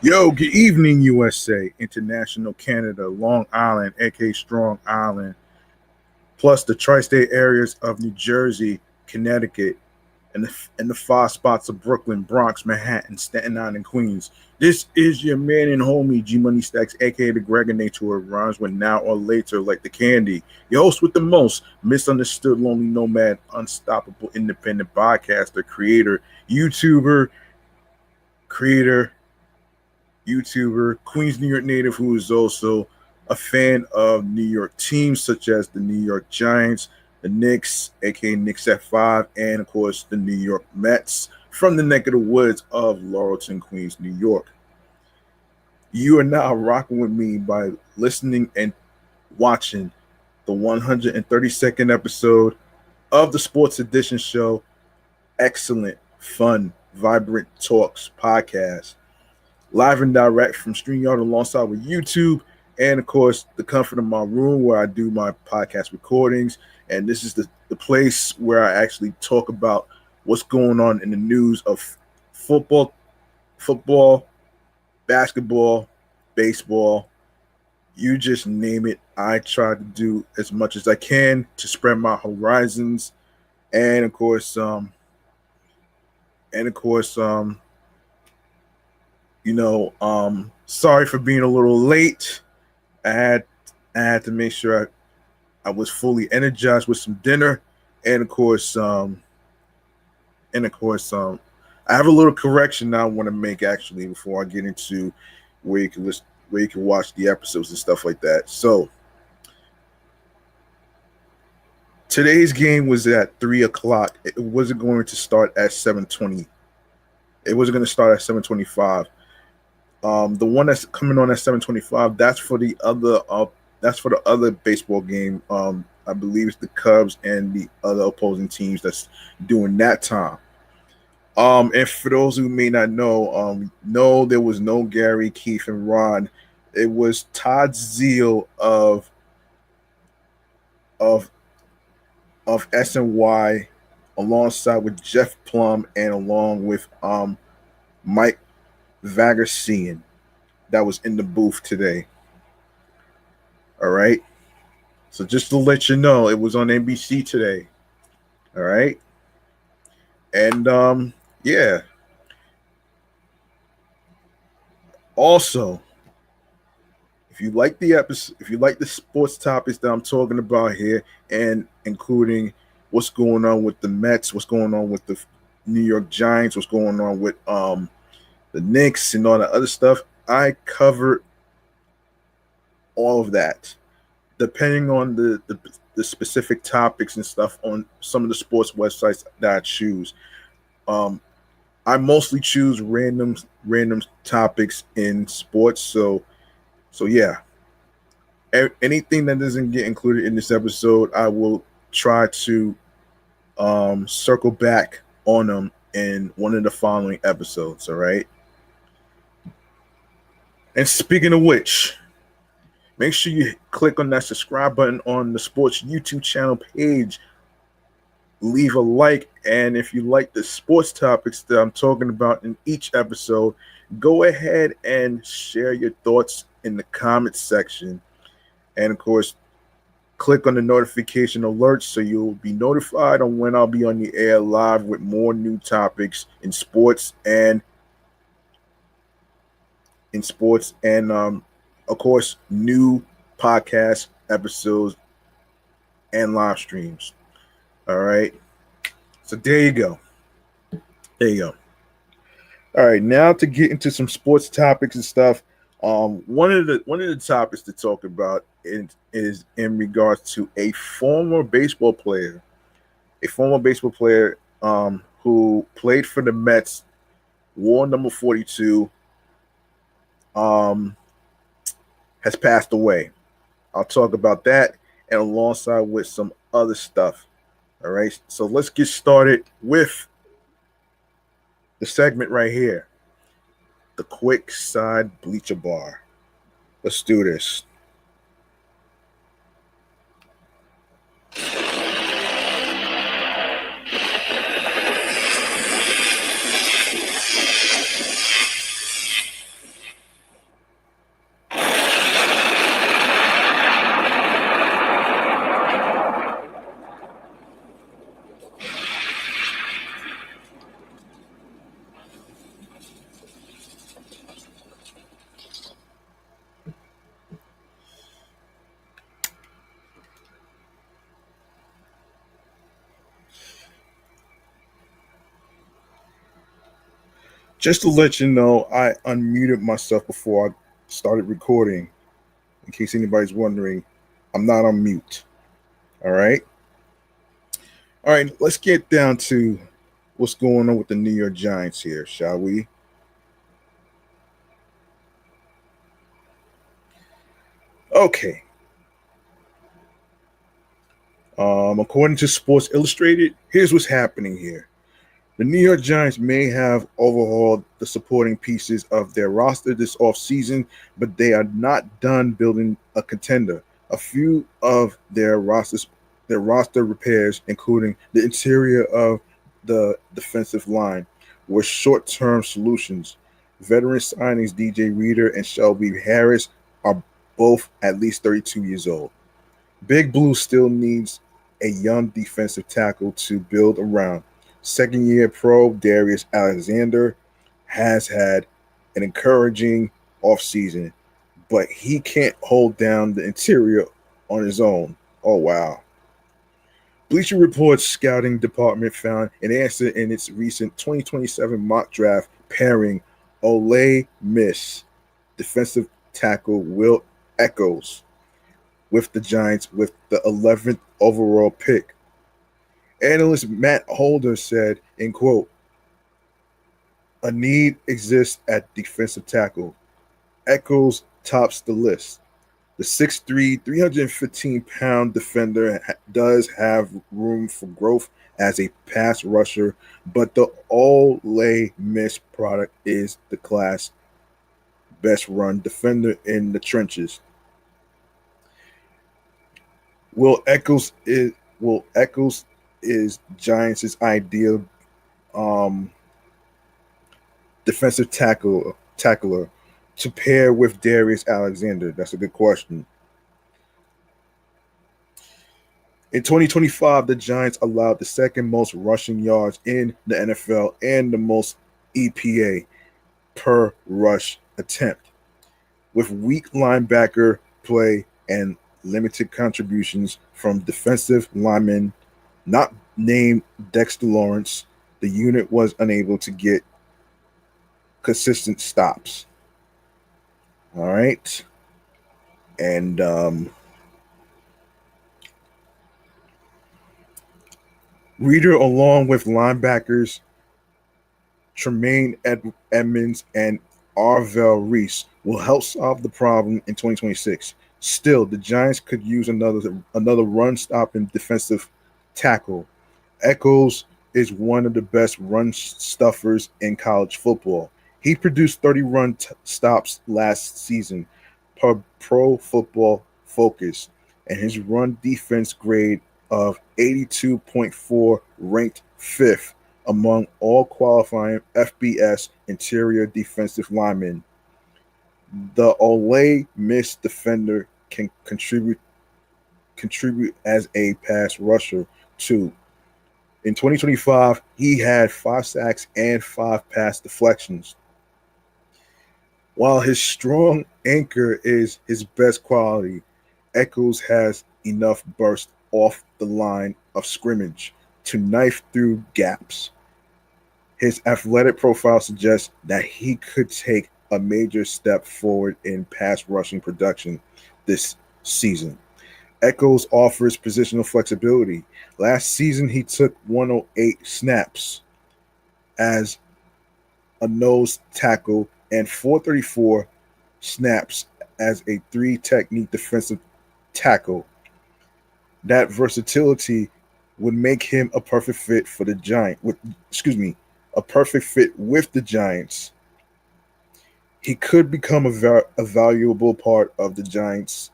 Yo, good evening, USA, International Canada, Long Island, aka Strong Island, plus the tri-state areas of New Jersey, Connecticut, and the five spots of Brooklyn, Bronx, Manhattan, Staten Island, and Queens. This is your man and homie, G Money Stacks, aka the Gregonator, rhymes with now or later like the candy. Your host with the most, misunderstood, lonely nomad, unstoppable, independent podcaster, YouTuber, creator, Queens, New York native, who is also a fan of New York teams such as the New York Giants, the Knicks, aka Knicks at 5, and of course the New York Mets from the neck of the woods of Laurelton, Queens, New York. You are now rocking with me by listening and watching the 132nd episode of the Sports Edition show. Excellent, fun, vibrant talks podcast. Live and direct from StreamYard alongside with YouTube and, of course, the comfort of my room where I do my podcast recordings. And this is the place where I actually talk about what's going on in the news of football, basketball, baseball, you just name it. I try to do as much as I can to spread my horizons. And, of course, sorry for being a little late. I had to make sure I was fully energized with some dinner, and of course, I have a little correction I want to make actually before I get into where you can watch the episodes and stuff like that. So today's game was at 3:00. It wasn't going to start at 7:20. It wasn't going to start at 7:25. The one that's coming on at 7:25, that's for the other baseball game. I believe it's the Cubs and the other opposing teams that's doing that time. And for those who may not know, no, there was no Gary, Keith, and Ron. It was Todd Zeal of SNY alongside with Jeff Plum and along with Mike Vagersian that was in the booth today. All right. So just to let you know, it was on NBC today. All right. And yeah. Also, if you like the episode, if you like the sports topics that I'm talking about here, and including what's going on with the Mets, what's going on with the New York Giants, what's going on with the Knicks and all that other stuff, I cover all of that, depending on the specific topics and stuff on some of the sports websites that I choose. I mostly choose random topics in sports. So yeah, anything that doesn't get included in this episode, I will try to circle back on them in one of the following episodes. All right. And speaking of which, make sure you click on that subscribe button on the sports YouTube channel page. Leave a like, and if you like the sports topics that I'm talking about in each episode, go ahead and share your thoughts in the comments section. And of course, click on the notification alerts so you'll be notified on when I'll be on the air live with more new topics in sports and of course, new podcast episodes and live streams. All right. So there you go. All right. Now to get into some sports topics and stuff. One of the topics to talk about is in regards to a former baseball player who played for the Mets, wore number 42. Has passed away. I'll talk about that and alongside with some other stuff. All right. So let's get started with the segment right here. The quick side bleacher bar. Let's do this. Just to let you know, I unmuted myself before I started recording. In case anybody's wondering, I'm not on mute. All right. All right. Let's get down to what's going on with the New York Giants here, shall we? Okay. According to Sports Illustrated, here's what's happening here. The New York Giants may have overhauled the supporting pieces of their roster this offseason, but they are not done building a contender. A few of their roster repairs, including the interior of the defensive line, were short-term solutions. Veteran signings DJ Reader and Shelby Harris are both at least 32 years old. Big Blue still needs a young defensive tackle to build around. Second year pro Darius Alexander has had an encouraging offseason, but he can't hold down the interior on his own. Oh, wow. Bleacher Report's scouting department found an answer in its recent 2027 mock draft pairing Ole Miss defensive tackle Will Echols with the Giants with the 11th overall pick. Analyst Matt Holder said, in quote, a need exists at defensive tackle. Echols tops the list. The 6'3", 315-pound defender does have room for growth as a pass rusher, but the Ole Miss product is the class best run defender in the trenches. Will Echols is Giants' ideal um, defensive tackler to pair with Darius Alexander? That's a good question. In 2025, the Giants allowed the second most rushing yards in the NFL and the most EPA per rush attempt. With weak linebacker play and limited contributions from defensive linemen not named Dexter Lawrence, the unit was unable to get consistent stops. All right. And Reader, along with linebackers Tremaine Edmonds and Arvell Reese, will help solve the problem in 2026. Still, the Giants could use another run-stopping defensive tackle. Echols is one of the best run stuffers in college football. He produced 30 stops last season per Pro Football Focus, and his run defense grade of 82.4 ranked fifth among all qualifying FBS interior defensive linemen. The Ole Miss defender can contribute as a pass rusher too. In 2025, he had 5 sacks and 5 pass deflections. While his strong anchor is his best quality, Echols has enough burst off the line of scrimmage to knife through gaps. His athletic profile suggests that he could take a major step forward in pass rushing production this season. Echols offers positional flexibility. Last season, he took 108 snaps as a nose tackle and 434 snaps as a 3 technique defensive tackle. That versatility would make him a perfect fit for the a perfect fit with the Giants. He could become a valuable part of the Giants'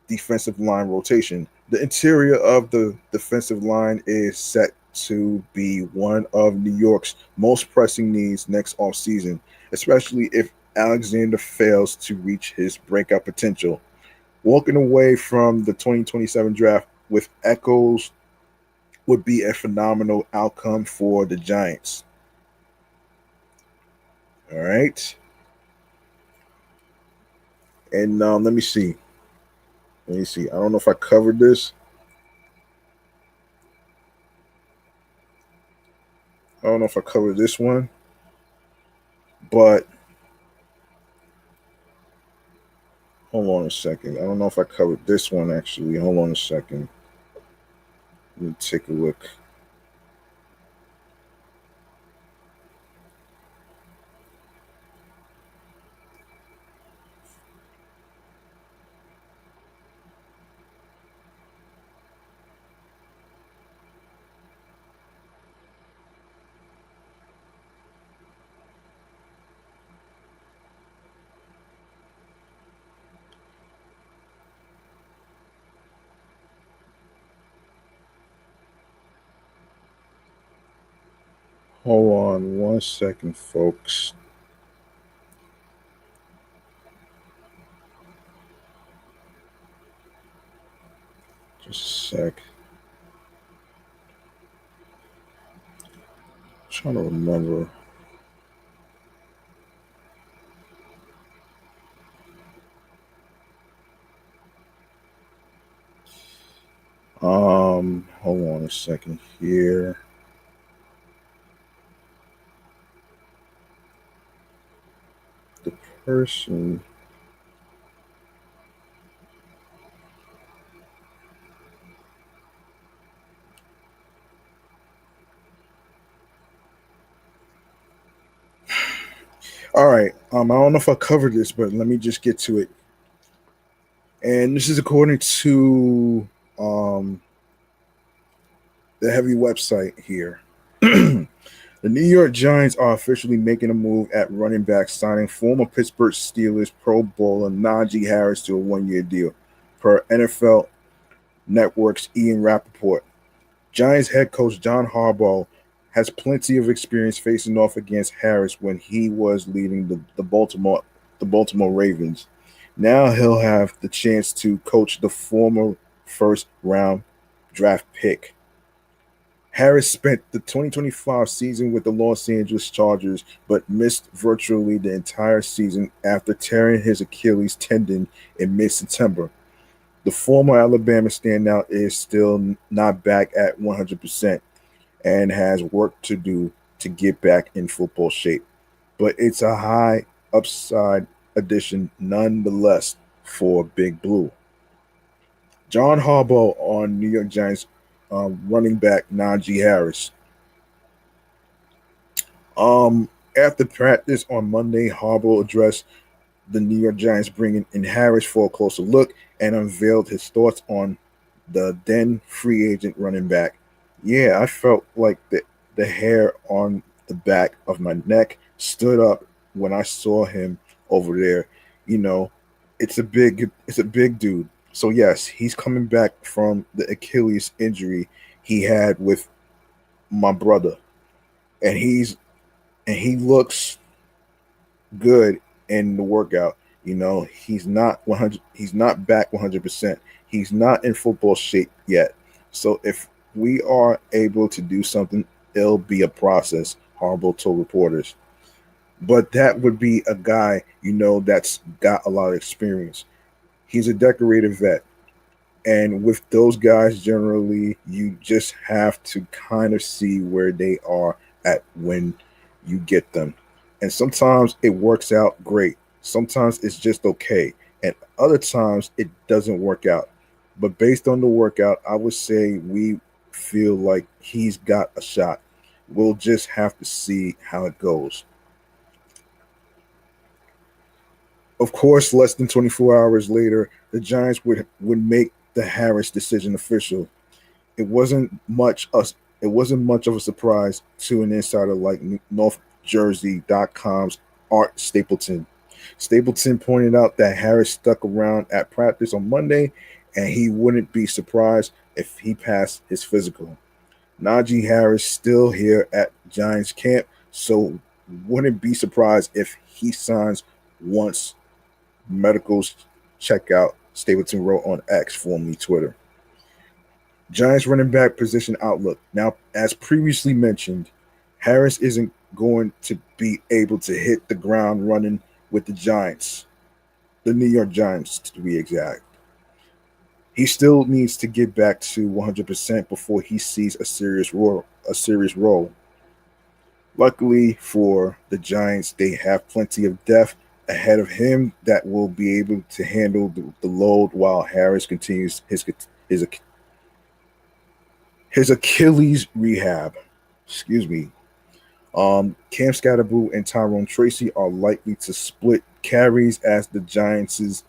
defensive line rotation. The interior of the defensive line is set to be one of New York's most pressing needs next offseason, especially if Alexander fails to reach his breakout potential. Walking away from the 2027 draft with Echols would be a phenomenal outcome for the Giants. All right. And let me see. Let me see. I don't know if I covered this. I don't know if I covered this one. But hold on a second. I don't know if I covered this one actually. Hold on a second. Let me take a look. Hold on one second, folks. Just a sec. I'm trying to remember. Hold on a second here. The person. All right. I don't know if I covered this, but let me just get to it. And this is according to the heavy website here. The New York Giants are officially making a move at running back, signing former Pittsburgh Steelers Pro Bowler Najee Harris to a 1-year deal, per NFL Network's Ian Rappaport. Giants head coach John Harbaugh has plenty of experience facing off against Harris when he was leading the Baltimore Ravens. Now he'll have the chance to coach the former first round draft pick. Harris spent the 2025 season with the Los Angeles Chargers, but missed virtually the entire season after tearing his Achilles tendon in mid September. The former Alabama standout is still not back at 100% and has work to do to get back in football shape. But it's a high upside addition nonetheless for Big Blue. John Harbaugh on New York Giants running back Najee Harris. After practice on Monday, Harbaugh addressed the New York Giants, bringing in Harris for a closer look and unveiled his thoughts on the then free agent running back. Yeah, I felt like the hair on the back of my neck stood up when I saw him over there. You know, it's a big dude. So yes, he's coming back from the Achilles injury he had with my brother, and he looks good in the workout. He's not 100. He's not back 100%. He's not in football shape yet. So if we are able to do something, it'll be a process. Harbaugh told reporters. But that would be a guy that's got a lot of experience. He's a decorated vet. And with those guys, generally, you just have to kind of see where they are at when you get them. And sometimes it works out great. Sometimes it's just okay. And other times it doesn't work out. But based on the workout, I would say we feel like he's got a shot. We'll just have to see how it goes. Of course, less than 24 hours later, the Giants would make the Harris decision official. It wasn't much us. It wasn't much of a surprise to an insider like NorthJersey.com's Art Stapleton. Stapleton pointed out that Harris stuck around at practice on Monday, and he wouldn't be surprised if he passed his physical. Najee Harris still here at Giants camp, so wouldn't be surprised if he signs once medicals check out, Stapleton wrote on X, formerly Twitter. Giants running back position outlook. Now, as previously mentioned, Harris isn't going to be able to hit the ground running with the Giants, the New York Giants to be exact. He still needs to get back to 100% before he sees a serious role. Luckily for the Giants, they have plenty of depth ahead of him that will be able to handle the load while Harris continues his his Achilles rehab. Excuse me. Cam Scatterboo and Tyrone Tracy are likely to split carries as the Giants'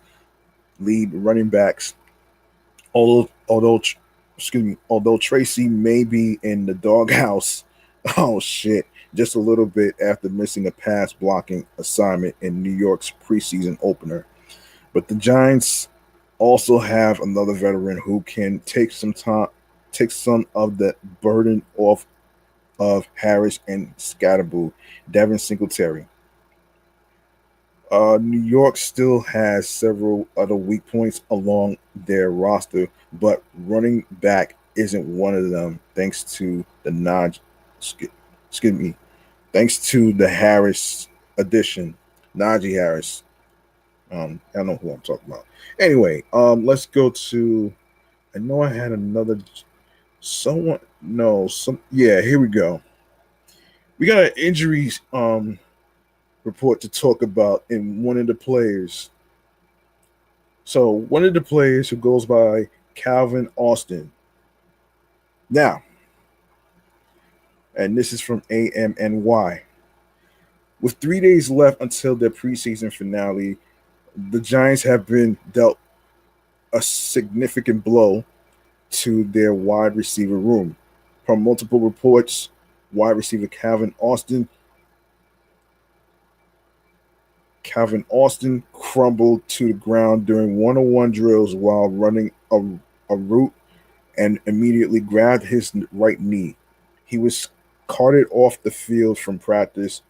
lead running backs. Although, excuse me, although Tracy may be in the doghouse, oh shit, just a little bit after missing a pass blocking assignment in New York's preseason opener. But the Giants also have another veteran who can take some of the burden off of Harris and Scatterboo, Devin Singletary. New York still has several other weak points along their roster, but running back isn't one of them. Thanks to the excuse me, thanks to the Harris addition, Najee Harris. I don't know who I'm talking about. Anyway, let's go to. I know I had another someone. No, some. Yeah, here we go. We got an injuries report to talk about in one of the players. So one of the players who goes by Calvin Austin. Now, and this is from AMNY. With 3 days left until their preseason finale, the Giants have been dealt a significant blow to their wide receiver room. From multiple reports, wide receiver Calvin Austin crumbled to the ground during one-on-one drills while running a route and immediately grabbed his right knee. He was carted off the field from practice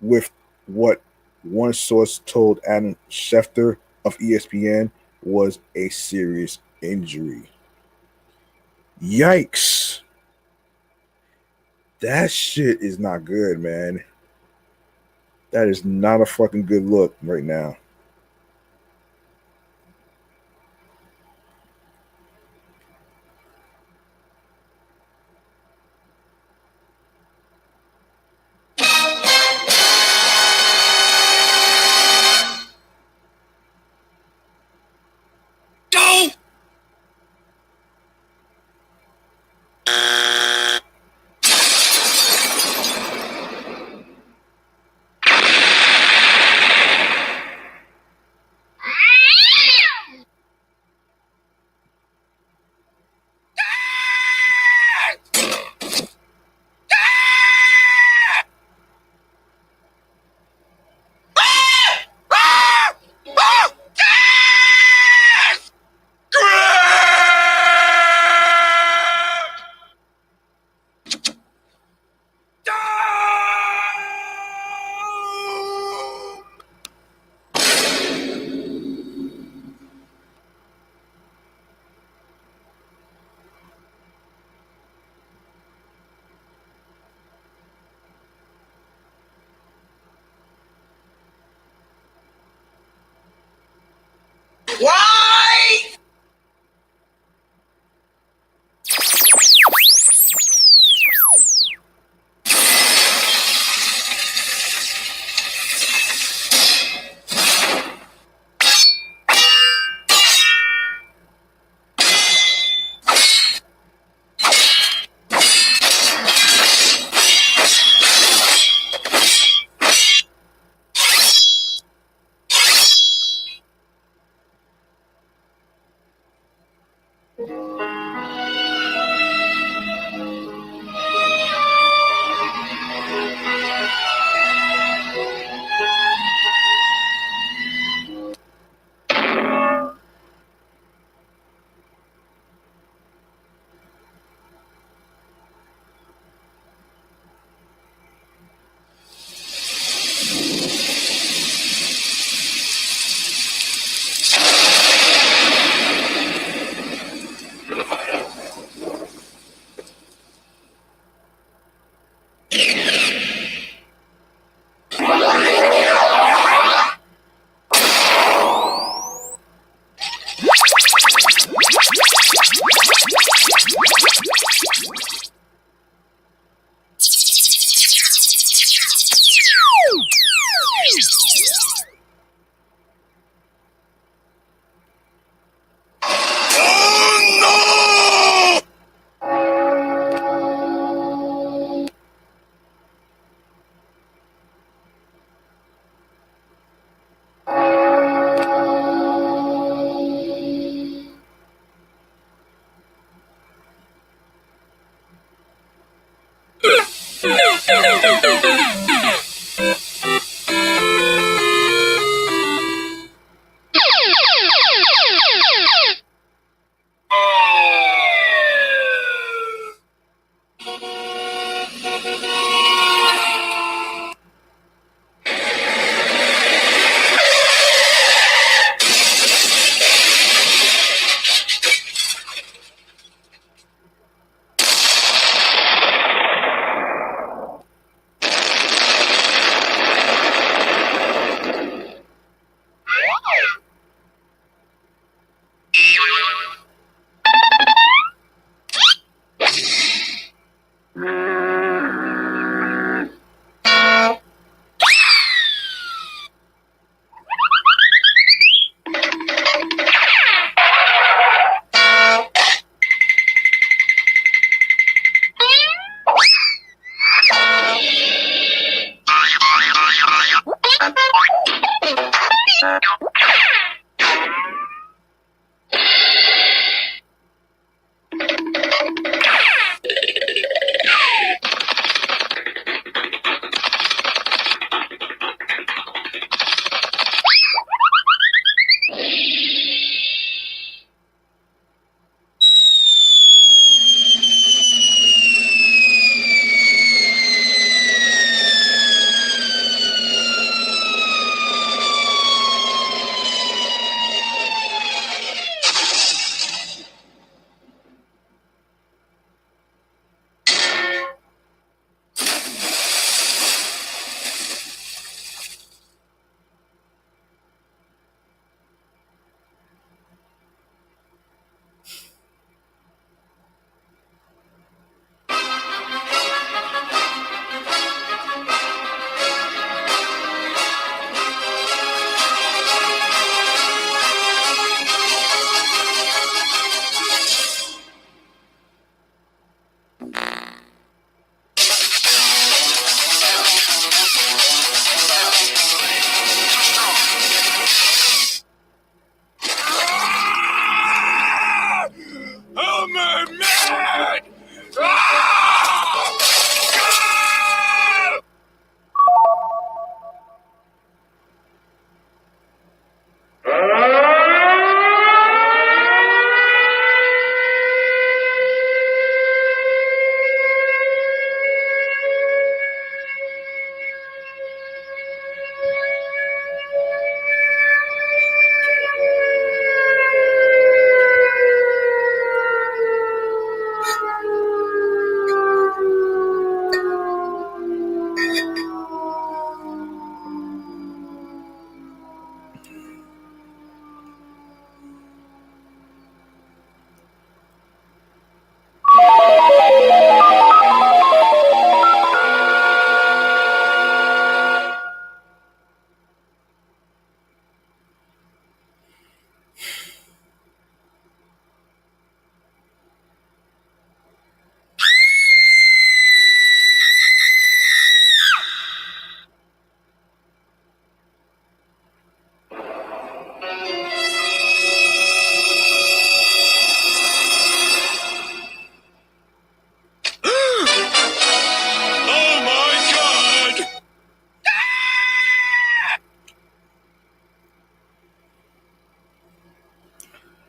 with what one source told Adam Schefter of ESPN was a serious injury. Yikes. That shit is not good, man. That is not a fucking good look right now. Why?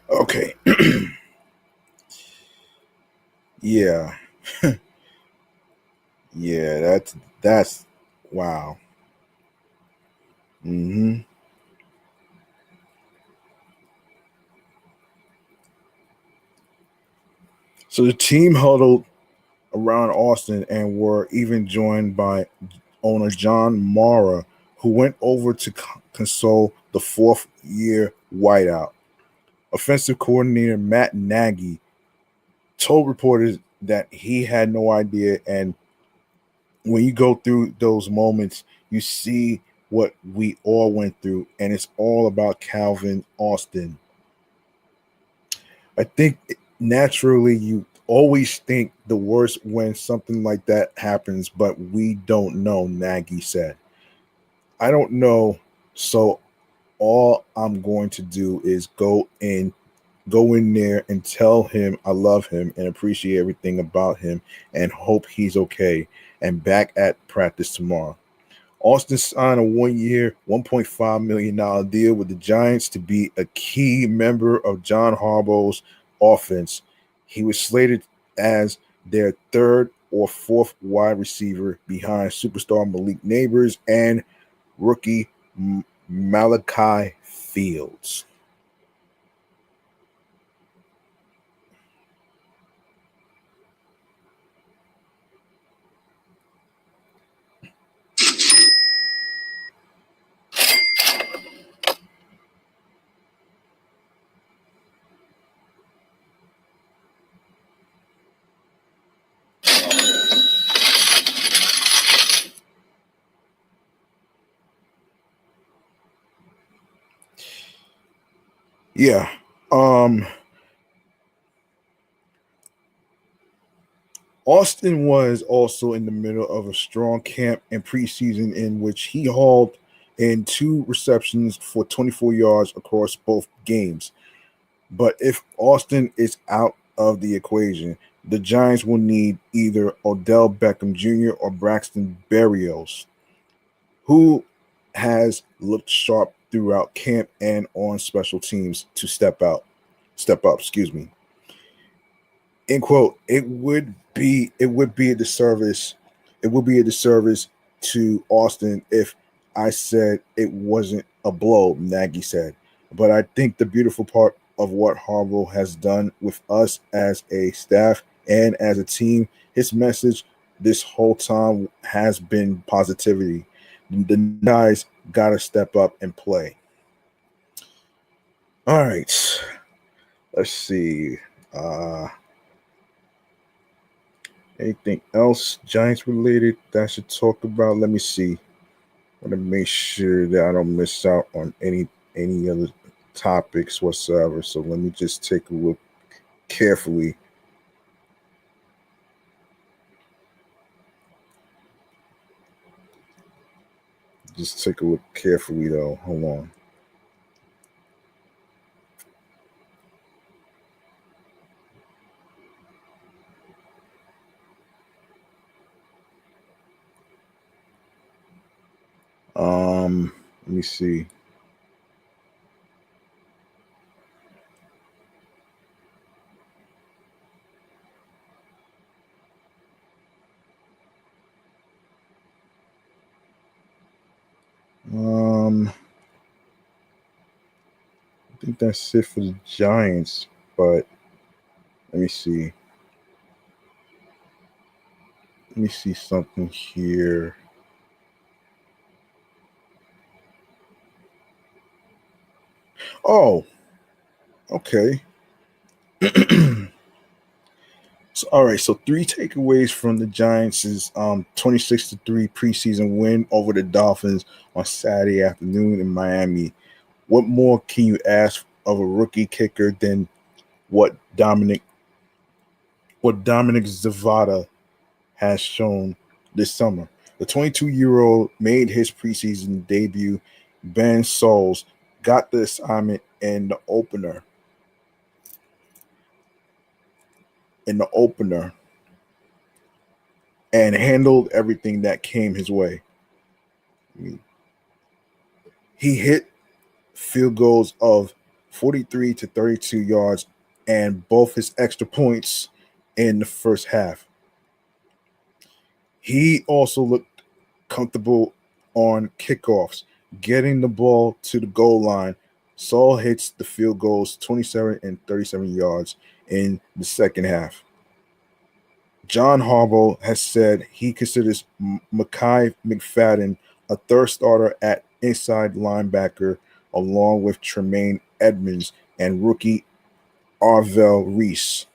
Okay. Yeah. Yeah, that's wow. Hmm. So the team huddled around Austin and were even joined by owner John Mara, who went over to console the fourth year whiteout. Offensive coordinator Matt Nagy told reporters that he had no idea. And when you go through those moments, you see what we all went through, and it's all about Calvin Austin. I think naturally you always think the worst when something like that happens, but we don't know, Nagy said. I don't know. So all I'm going to do is go in Go in there and tell him I love him and appreciate everything about him and hope he's okay. And back at practice tomorrow. Austin signed a 1 year, $1.5 million deal with the Giants to be a key member of John Harbaugh's offense. He was slated as their third or fourth wide receiver behind superstar Malik Neighbors and rookie Malachi Fields. Yeah. Austin was also in the middle of a strong camp and preseason in which he hauled in 2 receptions for 24 yards across both games. But if Austin is out of the equation, the Giants will need either Odell Beckham Jr. or Braxton Berrios, who has looked sharp throughout camp and on special teams to step up, excuse me. End quote. It would be a disservice to Austin if I said it wasn't a blow, Nagy said. But I think the beautiful part of what Harbaugh has done with us as a staff and as a team, his message this whole time has been positivity. The guys gotta step up and play. All right. Let's see. Anything else Giants related that I should talk about? Let me see. I want to make sure that I don't miss out on any other topics whatsoever. So let me just take a look carefully. Just take a look carefully though. Hold on. Let me see. I think that's it for the Giants, but let me see. Let me see something here. Oh, okay. So, all right, so 3 takeaways from the Giants' 26-3 preseason win over the Dolphins on Saturday afternoon in Miami. What more can you ask of a rookie kicker than what Dominic Zavada has shown this summer? The 22-year-old made his preseason debut. Ben Souls got the assignment in the opener and handled everything that came his way. He hit field goals of 43 to 32 yards and both his extra points in the first half. He also looked comfortable on kickoffs, getting the ball to the goal line. Saul hits the field goals 27 and 37 yards in the second half. John Harbaugh has said he considers Mekhi McFadden a third starter at inside linebacker, along with Tremaine Edmonds and rookie Arvell Reese.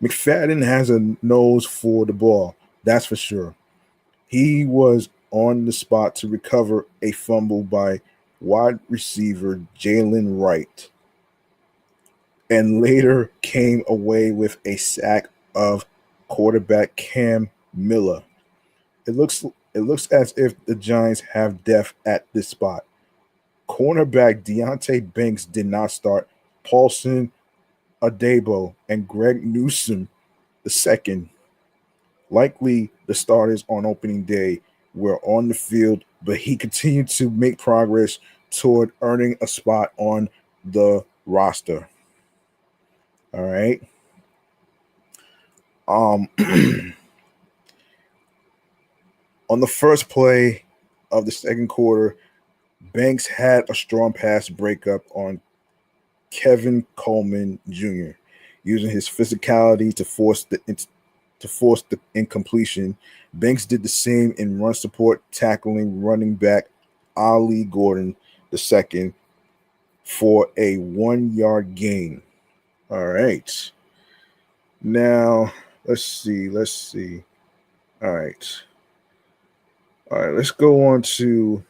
McFadden has a nose for the ball, that's for sure. He was on the spot to recover a fumble by wide receiver Jalen Wright and later came away with a sack of quarterback Cam Miller. It looks as if the Giants have depth at this spot. Cornerback Deontay Banks did not start. Paulson Adebo and Greg Newsome II, likely the starters on opening day, were on the field, but he continued to make progress toward earning a spot on the roster. All right. On the first play of the second quarter, Banks had a strong pass breakup on Kevin Coleman Jr., using his physicality to force the incompletion. Banks did the same in run support, tackling running back Ali Gordon II for a 1 yard gain. All right. Now, let's see. All right. Let's go on to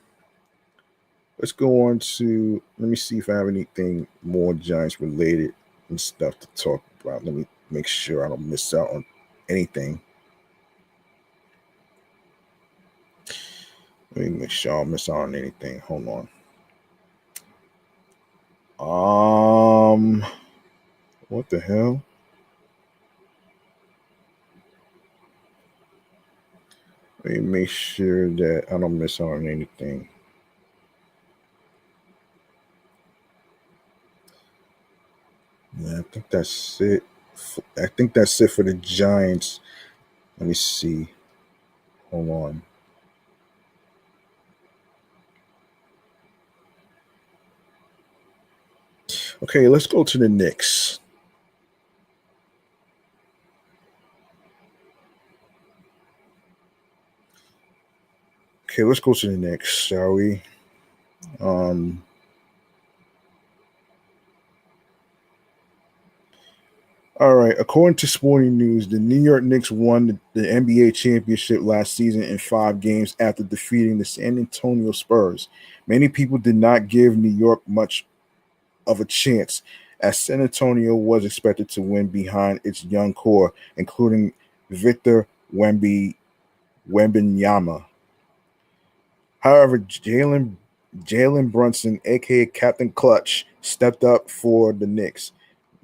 let me see if I have anything more Giants related and stuff to talk about. Let me make sure I don't miss out on anything. Let me make sure I don't miss out on anything. Hold on. What the hell? Let me make sure that I don't miss out on anything. Yeah, I think that's it. I think that's it for the Giants. Let me see. Hold on. Okay, let's go to the Knicks. Okay, let's go to the Knicks, shall we? All right. According to Sporting News, the New York Knicks won the NBA championship last season in 5 games after defeating the San Antonio Spurs. Many people did not give New York much of a chance, as San Antonio was expected to win behind its young core, including Victor Wembanyama. However, Jalen Brunson, aka Captain Clutch, stepped up for the Knicks.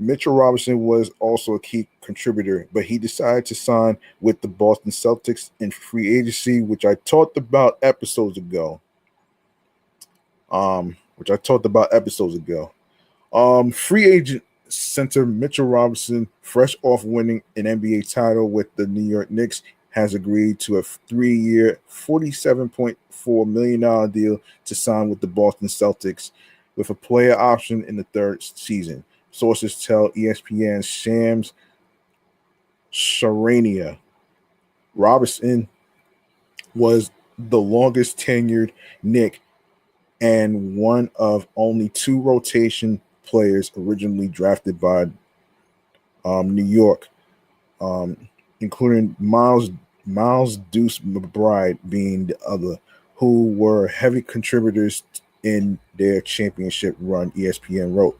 Mitchell Robinson was also a key contributor, but he decided to sign with the Boston Celtics in free agency, which I talked about episodes ago. Free agent center Mitchell Robinson, fresh off winning an NBA title with the New York Knicks, has agreed to a 3-year, $47.4 million deal to sign with the Boston Celtics, with a player option in the third season. Sources tell ESPN's Shams Charania. Robinson was the longest tenured Knick and one of only 2 rotation players originally drafted by New York, including Miles Deuce McBride being the other, who were heavy contributors in their championship run, ESPN wrote.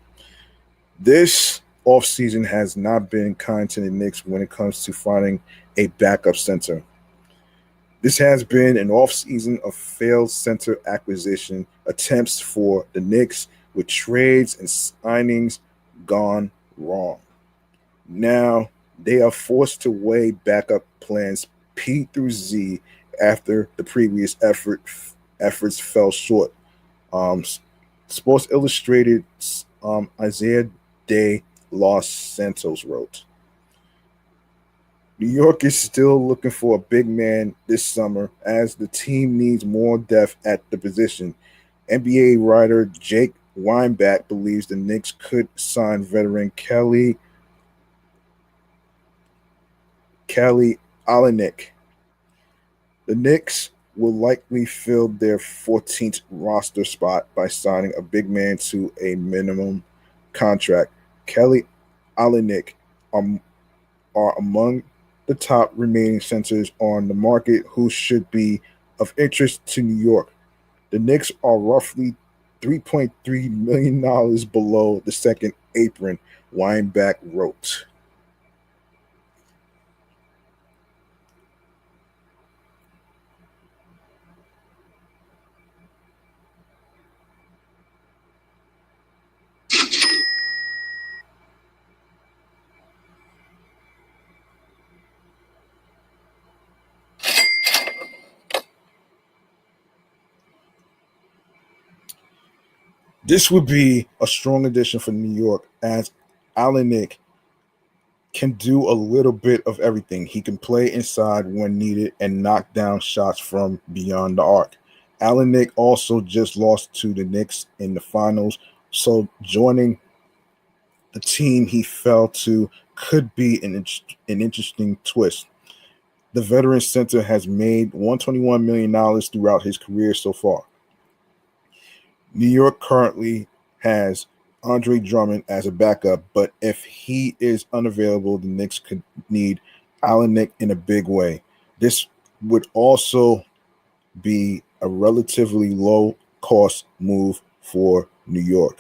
This offseason has not been kind to the Knicks when it comes to finding a backup center. This has been an offseason of failed center acquisition attempts for the Knicks, with trades and signings gone wrong. Now they are forced to weigh backup plans P through Z after the previous efforts fell short. Um, Sports Illustrated's Isaiah De Los Santos wrote, New York is still looking for a big man this summer as the team needs more depth at the position. NBA writer Jake Weinbach believes the Knicks could sign veteran Kelly Olynyk. The Knicks will likely fill their 14th roster spot by signing a big man to a minimum contract. Kelly Olynyk are among the top remaining centers on the market who should be of interest to New York. The Knicks are roughly $3.3 million below the second apron, Weinbach wrote. This would be a strong addition for New York as Alenick can do a little bit of everything. He can play inside when needed and knock down shots from beyond the arc. Alenick also just lost to the Knicks in the finals, so joining the team he fell to could be an interesting twist. The veteran center has made $121 million throughout his career so far. New York currently has Andre Drummond as a backup, but if he is unavailable, the Knicks could need Alenick in a big way. This would also be a relatively low cost move for New York.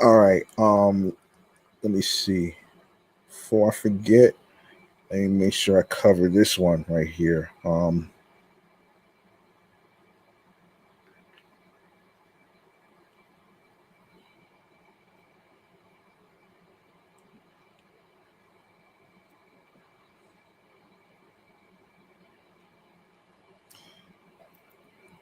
All right. Let me see. Before I forget, let me make sure I cover this one right here.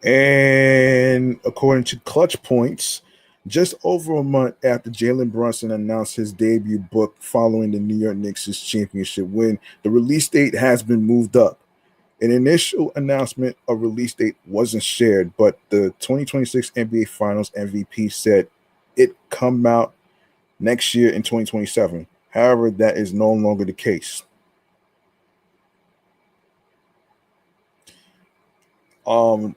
And according to Clutch Points, just over a month after Jalen Brunson announced his debut book following the New York Knicks' championship win, the release date has been moved up. An initial announcement of release date wasn't shared, but the 2026 NBA Finals MVP said it come out next year in 2027. However, that is no longer the case.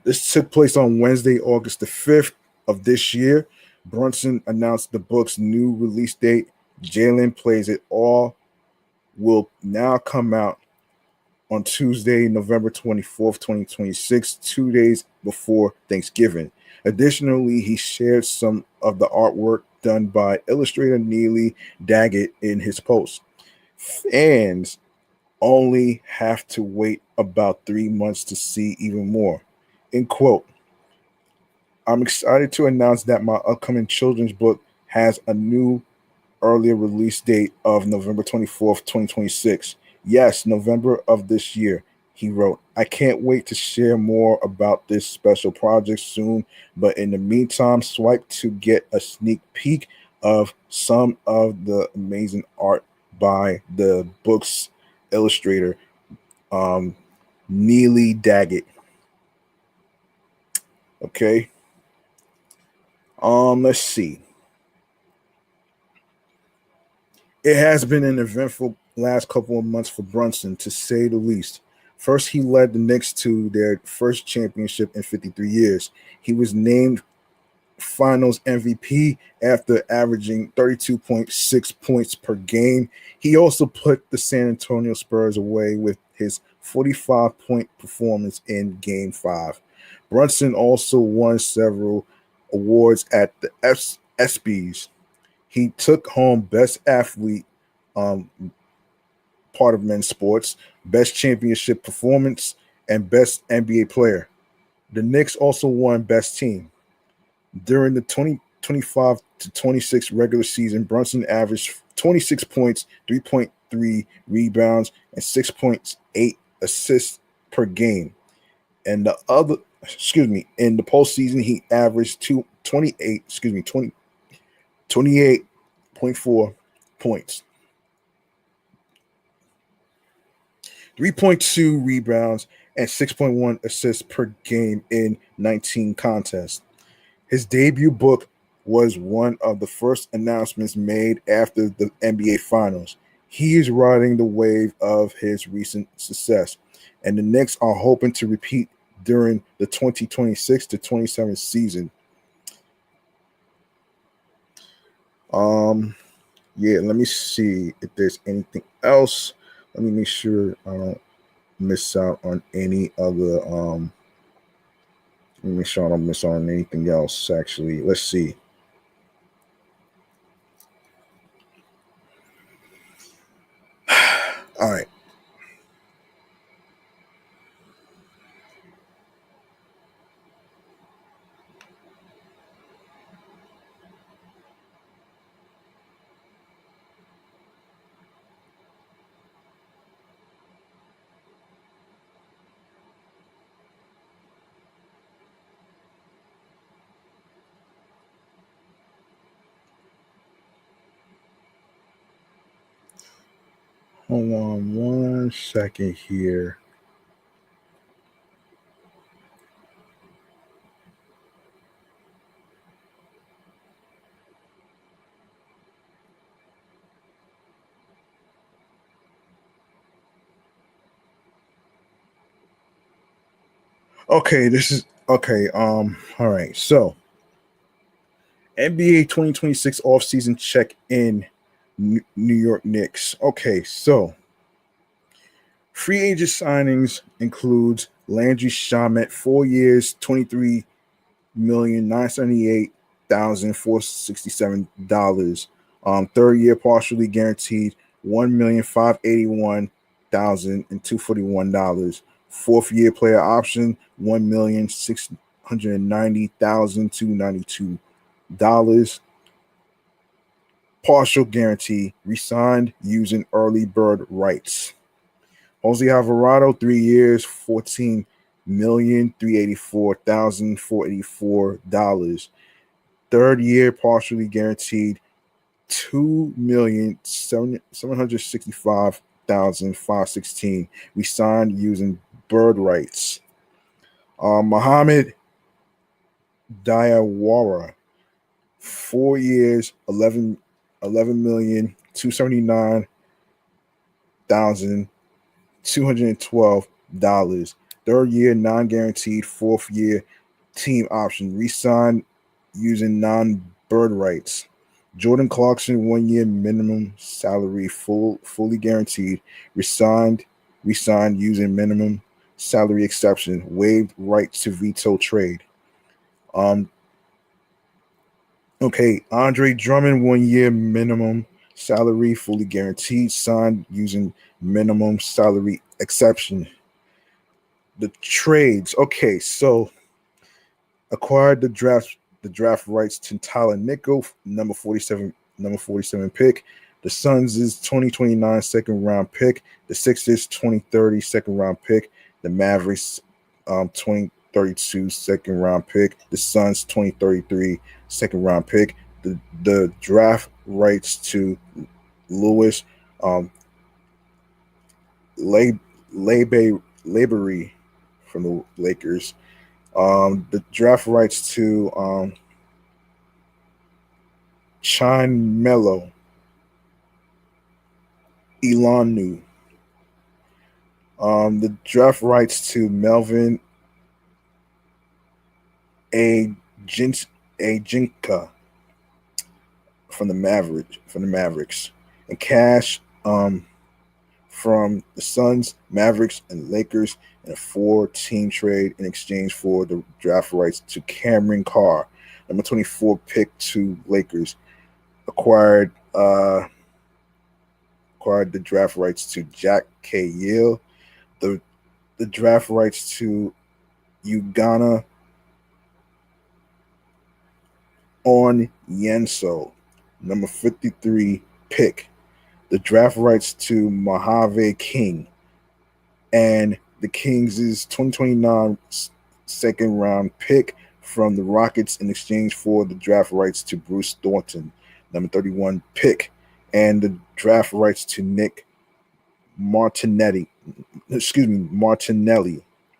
This took place on Wednesday, August the 5th of this year. Brunson announced the book's new release date. Jalen Plays It All will now come out on Tuesday, November 24th, 2026, 2 days before Thanksgiving. Additionally, he shared some of the artwork done by illustrator Neely Daggett in his post. Fans only have to wait about 3 months to see even more. In quote, I'm excited to announce that my upcoming children's book has a new earlier release date of November 24th, 2026. Yes, November of this year, he wrote. I can't wait to share more about this special project soon, but in the meantime, swipe to get a sneak peek of some of the amazing art by the book's illustrator, um, Neely Daggett. Okay. Let's see. It has been an eventful last couple of months for Brunson, to say the least. First, he led the Knicks to their first championship in 53 years. He was named Finals MVP after averaging 32.6 points per game. He also put the San Antonio Spurs away with his 45-point performance in Game 5. Brunson also won several awards at the ESPYs. He took home Best Athlete, um, part of men's sports, Best Championship Performance, and Best NBA Player. The Knicks also won Best Team. During the 2025 to 26 regular season, Brunson averaged 26 points, 3.3 rebounds, and 6.8 assists per game. And the other, in the postseason, he averaged 28.4 points, 3.2 rebounds, and 6.1 assists per game in 19 contests. His debut book was one of the first announcements made after the NBA Finals. He is riding the wave of his recent success, and the Knicks are hoping to repeat during the 2026 to 27 season. Yeah, let me see if there's anything else. Let me make sure I don't miss out on any other let me make sure I don't miss out on anything else. Actually, let's see. All right. Hold on 1 second here. Okay, this is okay. All right. So NBA 2026 offseason check in New York Knicks. Okay, so free agent signings includes Landry Shamet, 4 years, 23,978,467. Third year partially guaranteed, 1,581,241. Fourth year player option, 1,690,292. Partial guarantee, resigned using early bird rights. Jose Alvarado, 3 years, 14,384,484. Third year, partially guaranteed, 2,765,516. We signed using bird rights. Mohammed Diawara, 4 years, 11,279,212. Third year, non-guaranteed. Fourth year, team option. Resigned using non-bird rights. Jordan Clarkson, 1 year minimum salary, fully guaranteed. Resigned using minimum salary exception. Waived right to veto trade. Um, okay, Andre Drummond, 1 year minimum salary, fully guaranteed. Signed using minimum salary exception. The trades. Okay, so acquired the draft rights to Tyler Nickel, number 47 pick. The Suns' 2029 second round pick. The Sixers 2030 second round pick. The Mavericks 2032 second round pick. The Suns 2033 second round pick. The draft rights to Lewis Labery from the Lakers. The draft rights to Chine Mello, Elonu. The draft rights to Melvin Ajinka from the Mavericks, and cash from the Suns, Mavericks, and Lakers in a 4-team trade in exchange for the draft rights to Cameron Carr, number 24 pick to Lakers. Acquired the draft rights to Jack K. Yale, the draft rights to Ugana on Yenso, number 53 pick, the draft rights to Mojave King, and the Kings' 2029 second round pick from the Rockets in exchange for the draft rights to Bruce Thornton, number 31 pick, and the draft rights to Nick Martinelli,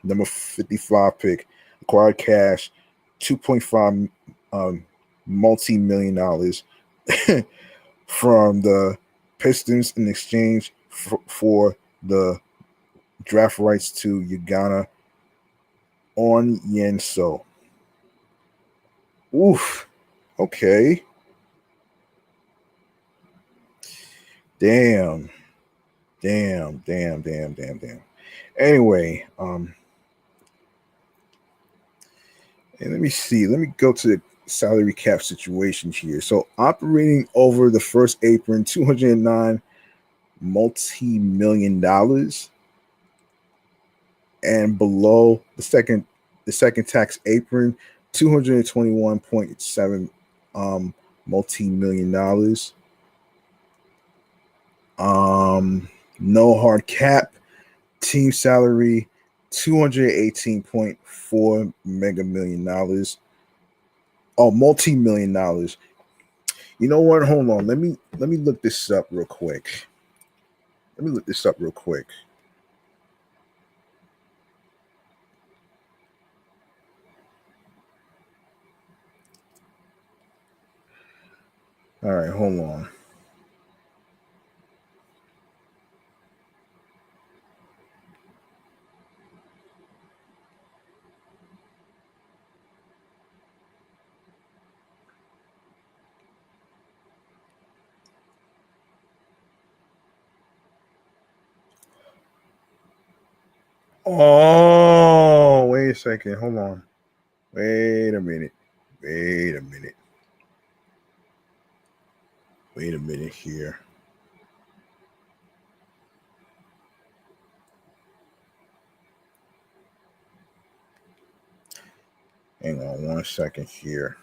number 55 pick. Acquired cash, $2.5 multi-million dollars from the Pistons in exchange for the draft rights to Ugana on Yenso. Oof. Okay. Damn. Anyway, and let me see. Let me go to the salary cap situations here. So operating over the first apron, $209 multi-million dollars, and below the second tax apron, $221.7 multi-million dollars. No hard cap. Team salary, $218.4 mega million dollars. Oh, multi-million dollars. You know what? Hold on. Let me look this up real quick. Let me look this up real quick. All right, hold on. Oh, wait a second. Hold on. Wait a minute. Wait a minute. Wait a minute here. Hang on 1 second here.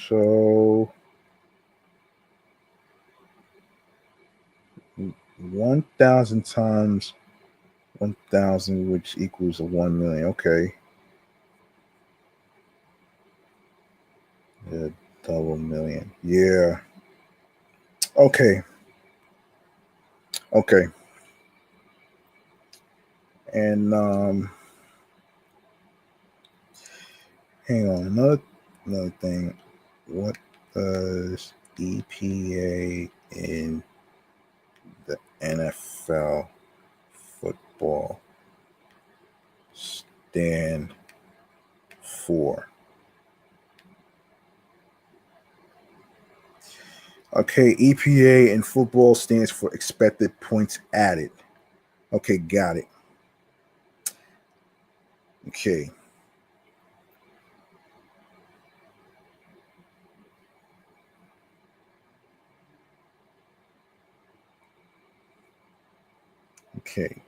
So 1,000 times 1,000, which equals a 1 million. Okay. Yeah, double million. Yeah. Okay. Okay. And hang on, another thing. What does EPA in the NFL football stand for? Okay, EPA in football stands for expected points added. Okay, got it. Okay. Okay.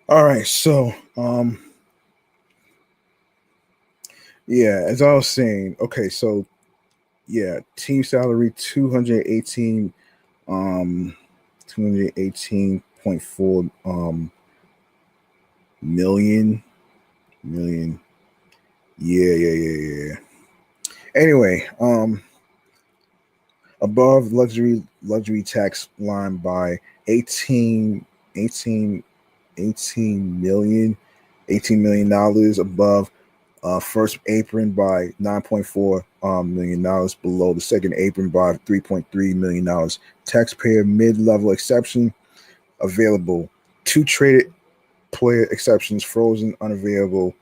All right, so yeah, as I was saying, okay, so yeah, team salary 218.4 million. Yeah. Anyway, above luxury tax line by 18 18 18 million $18 million above first apron by $9.4 million below the second apron by $3.3 million. Taxpayer mid-level exception available. Two traded player exceptions frozen unavailable.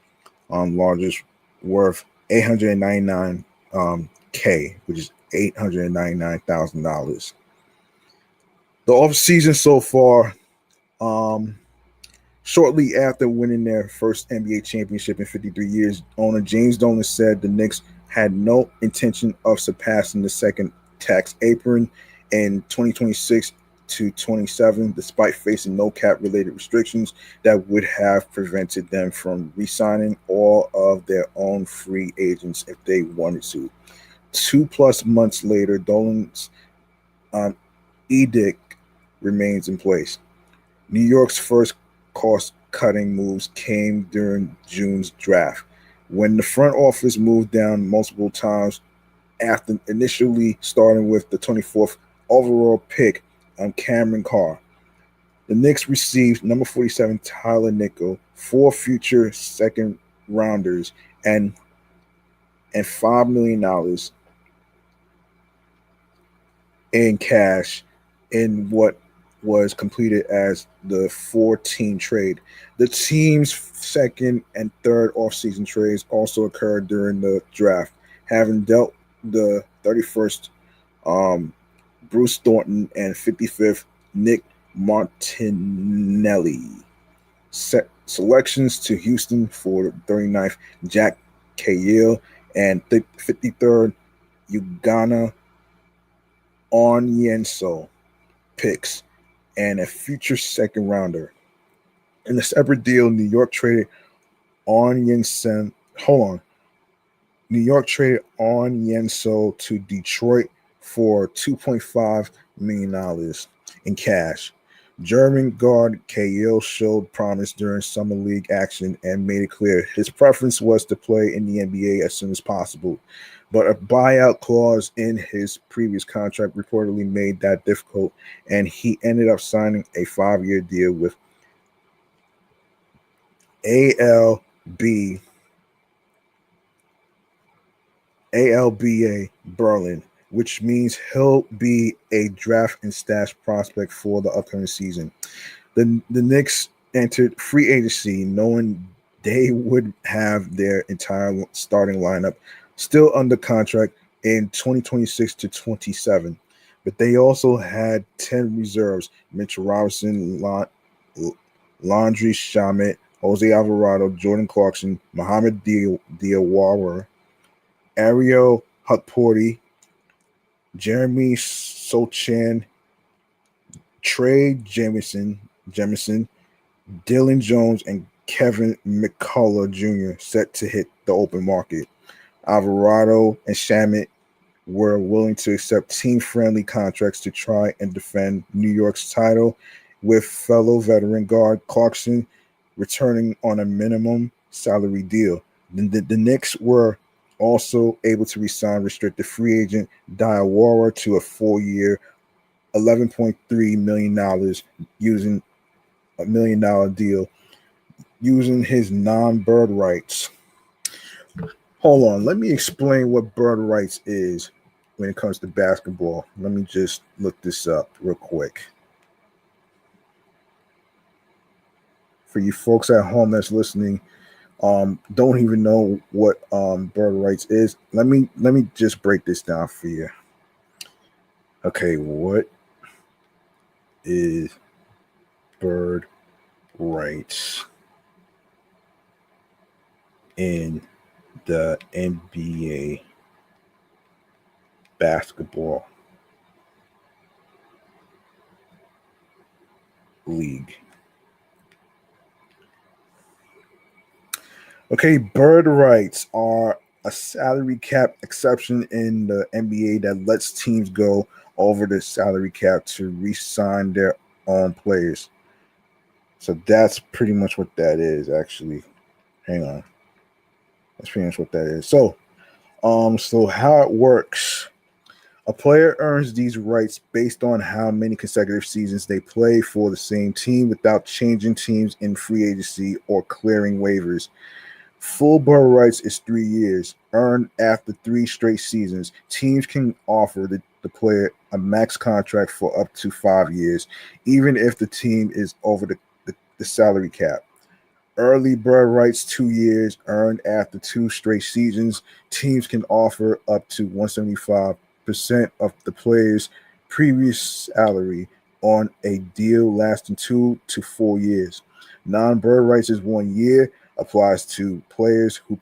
Largest worth 899 K, which is $899,000. The off season so far, shortly after winning their first NBA championship in 53 years, owner James Dolan said the Knicks had no intention of surpassing the second tax apron in 2026 to 27, despite facing no cap related restrictions that would have prevented them from re signing all of their own free agents if they wanted to. 2+ months later, Dolan's edict remains in place. New York's first cost cutting moves came during June's draft, when the front office moved down multiple times after initially starting with the 24th overall pick on Cameron Carr. The Knicks received number 47 Tyler Nickel, four future second rounders, and $5 million in cash in what was completed as the 4-team trade. The team's second and third offseason trades also occurred during the draft, having dealt the 31st Bruce Thornton and 55th Nick Martinelli. selections to Houston for the 39th, Jack Cahill, and 53rd, Uganda Onyenso picks, and a future second rounder. In a separate deal, New York traded Onyenso. Hold on. New York traded Onyenso to Detroit for $2.5 million in cash. German guard Cahill showed promise during summer league action and made it clear his preference was to play in the NBA as soon as possible. But a buyout clause in his previous contract reportedly made that difficult, and he ended up signing a 5-year deal with ALBA Berlin, which means he'll be a draft and stash prospect for the upcoming season. The Knicks entered free agency knowing they would have their entire starting lineup still under contract in 2026 to 27. But they also had 10 reserves: Mitchell Robinson, Landry Shamet, Jose Alvarado, Jordan Clarkson, Mohamed Diawara, Ariel Hukporti, Jeremy Sochan, Trey Jamison, Dylan Jones, and Kevin McCullough Jr. set to hit the open market. Alvarado and Shamet were willing to accept team-friendly contracts to try and defend New York's title, with fellow veteran guard Clarkson returning on a minimum salary deal. The Knicks were also able to re-sign restricted free agent Diawara to a 4-year, $11.3 million using $1 million deal, using his non-bird rights. Hold on, let me explain what bird rights is when it comes to basketball. Let me just look this up real quick. For you folks at home that's listening, don't even know what bird rights is. Let me just break this down for you. Okay, what is bird rights in the NBA basketball league? Okay, bird rights are a salary cap exception in the NBA that lets teams go over the salary cap to re-sign their own players. So that's pretty much what that is, actually. Hang on. That's pretty much what that is. So how it works. A player earns these rights based on how many consecutive seasons they play for the same team without changing teams in free agency or clearing waivers. Full bird rights is 3 years, earned after 3 straight seasons. Teams can offer the player a max contract for up to 5 years, even if the team is over the salary cap. Early bird rights, 2 years, earned after 2 straight seasons. Teams can offer up to 175% of the player's previous salary on a deal lasting 2 to 4 years. Non-bird rights is 1 year, applies to players who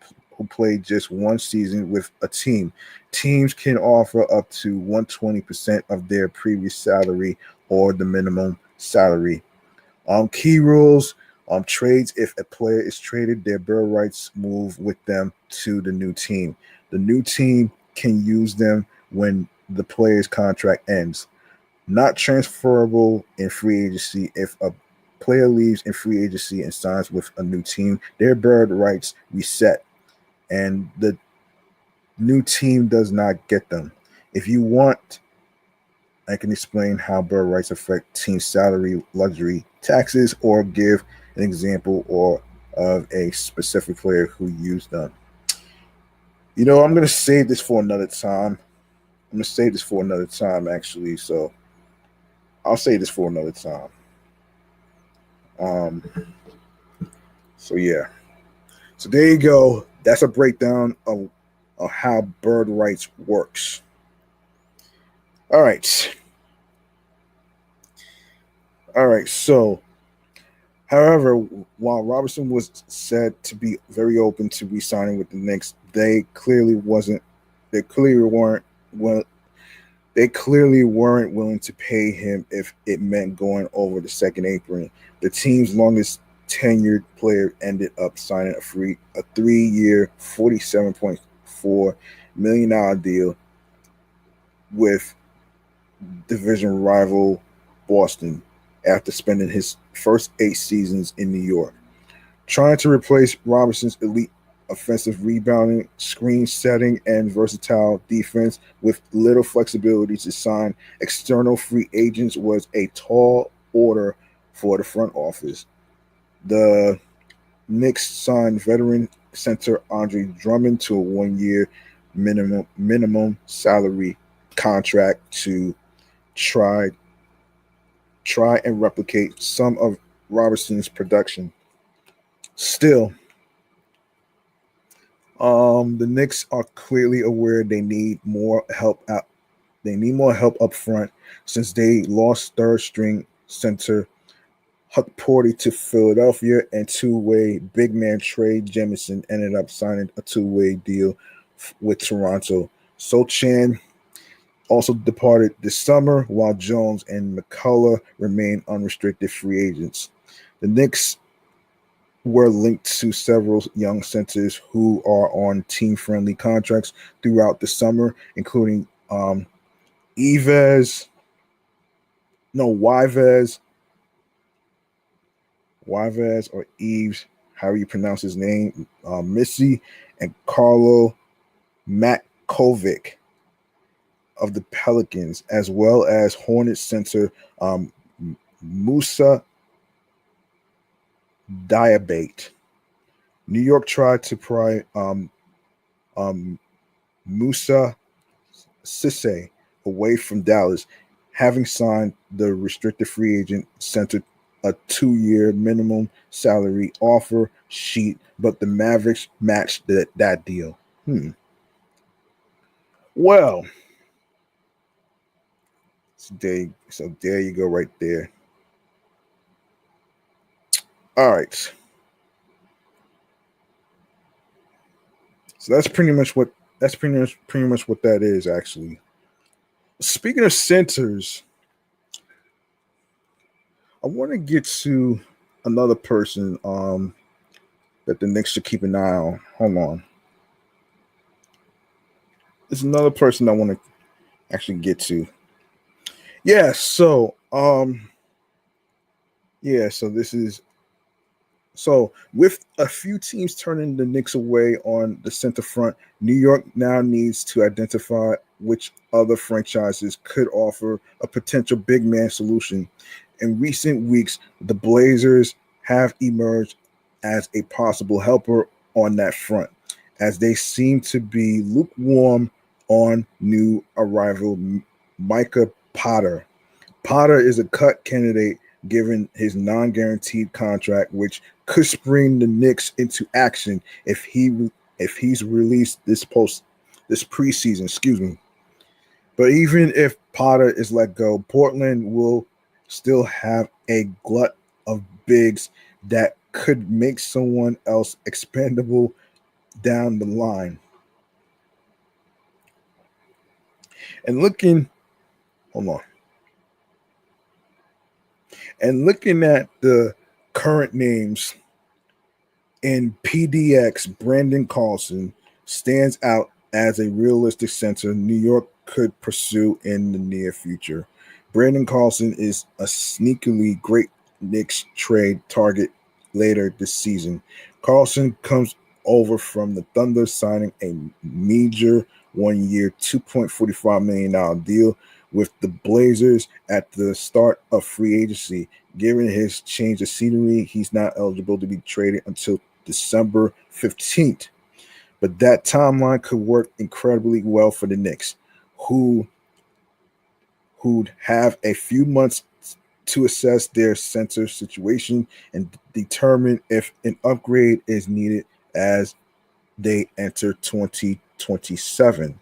play just one season with a team. Teams can offer up to 120% of their previous salary or the minimum salary. Key rules: trades. If a player is traded, their bird rights move with them to the new team. The new team can use them when the player's contract ends. Not transferable in free agency. If a player leaves in free agency and signs with a new team, their bird rights reset, and the new team does not get them. If you want, I can explain how bird rights affect team salary, luxury taxes, or give an example of a specific player who used them. I'm going to save this for another time. Actually. So I'll save this for another time. So yeah. So there you go. That's a breakdown of how bird rights works. All right. So However, while Robertson was said to be very open to re-signing with the Knicks, they clearly wasn't. They clearly weren't. Well, they clearly weren't willing to pay him if it meant going over the second apron. The team's longest tenured player ended up signing a 3-year, $47.4 million deal with division rival Boston after spending his first 8 seasons in New York. Trying to replace Robinson's elite offensive rebounding, screen setting, and versatile defense with little flexibility to sign external free agents was a tall order for the front office. The Knicks signed veteran center Andre Drummond to a 1-year minimum salary contract to try try and replicate some of Robertson's production. Still, the Knicks are clearly aware they need more help out. They need more help up front since they lost third string center Huck Porty to Philadelphia and two-way big man Trey Jemison ended up signing a two-way deal with Toronto. So Chan also departed this summer, while Jones and McCullough remain unrestricted free agents. The Knicks were linked to several young centers who are on team-friendly contracts throughout the summer, including Yves, no Yves, Yves or Eves, how you pronounce his name, Missy and Carlo Matkovic of the Pelicans, as well as Hornets center Musa Diabate. New York tried to pry um, Musa Sisse away from Dallas, having signed the restricted free agent center a 2-year minimum salary offer sheet, but the Mavericks matched that deal. Well, so there you go, right there. All right. So pretty much what that is actually. Speaking of centers, I want to get to another person that the Knicks should keep an eye on. Hold on. There's another person I want to actually get to. Yeah, so so this is so with a few teams turning the Knicks away on the center front, New York now needs to identify which other franchises could offer a potential big man solution. In recent weeks, the Blazers have emerged as a possible helper on that front, as they seem to be lukewarm on new arrival Micah Potter. Potter is a cut candidate given his non-guaranteed contract, which could spring the Knicks into action if he's released this preseason. Excuse me. But even if Potter is let go, Portland will still have a glut of bigs that could make someone else expendable down the line. And hold on. And looking at the current names in PDX, Brandon Carlson stands out as a realistic center New York could pursue in the near future. Brandon Carlson is a sneakily great Knicks trade target later this season. Carlson comes over from the Thunder, signing a major 1-year, $2.45 million deal with the Blazers at the start of free agency. Given his change of scenery, he's not eligible to be traded until December 15th. But that timeline could work incredibly well for the Knicks, who'd have a few months to assess their center situation and determine if an upgrade is needed as they enter 2027.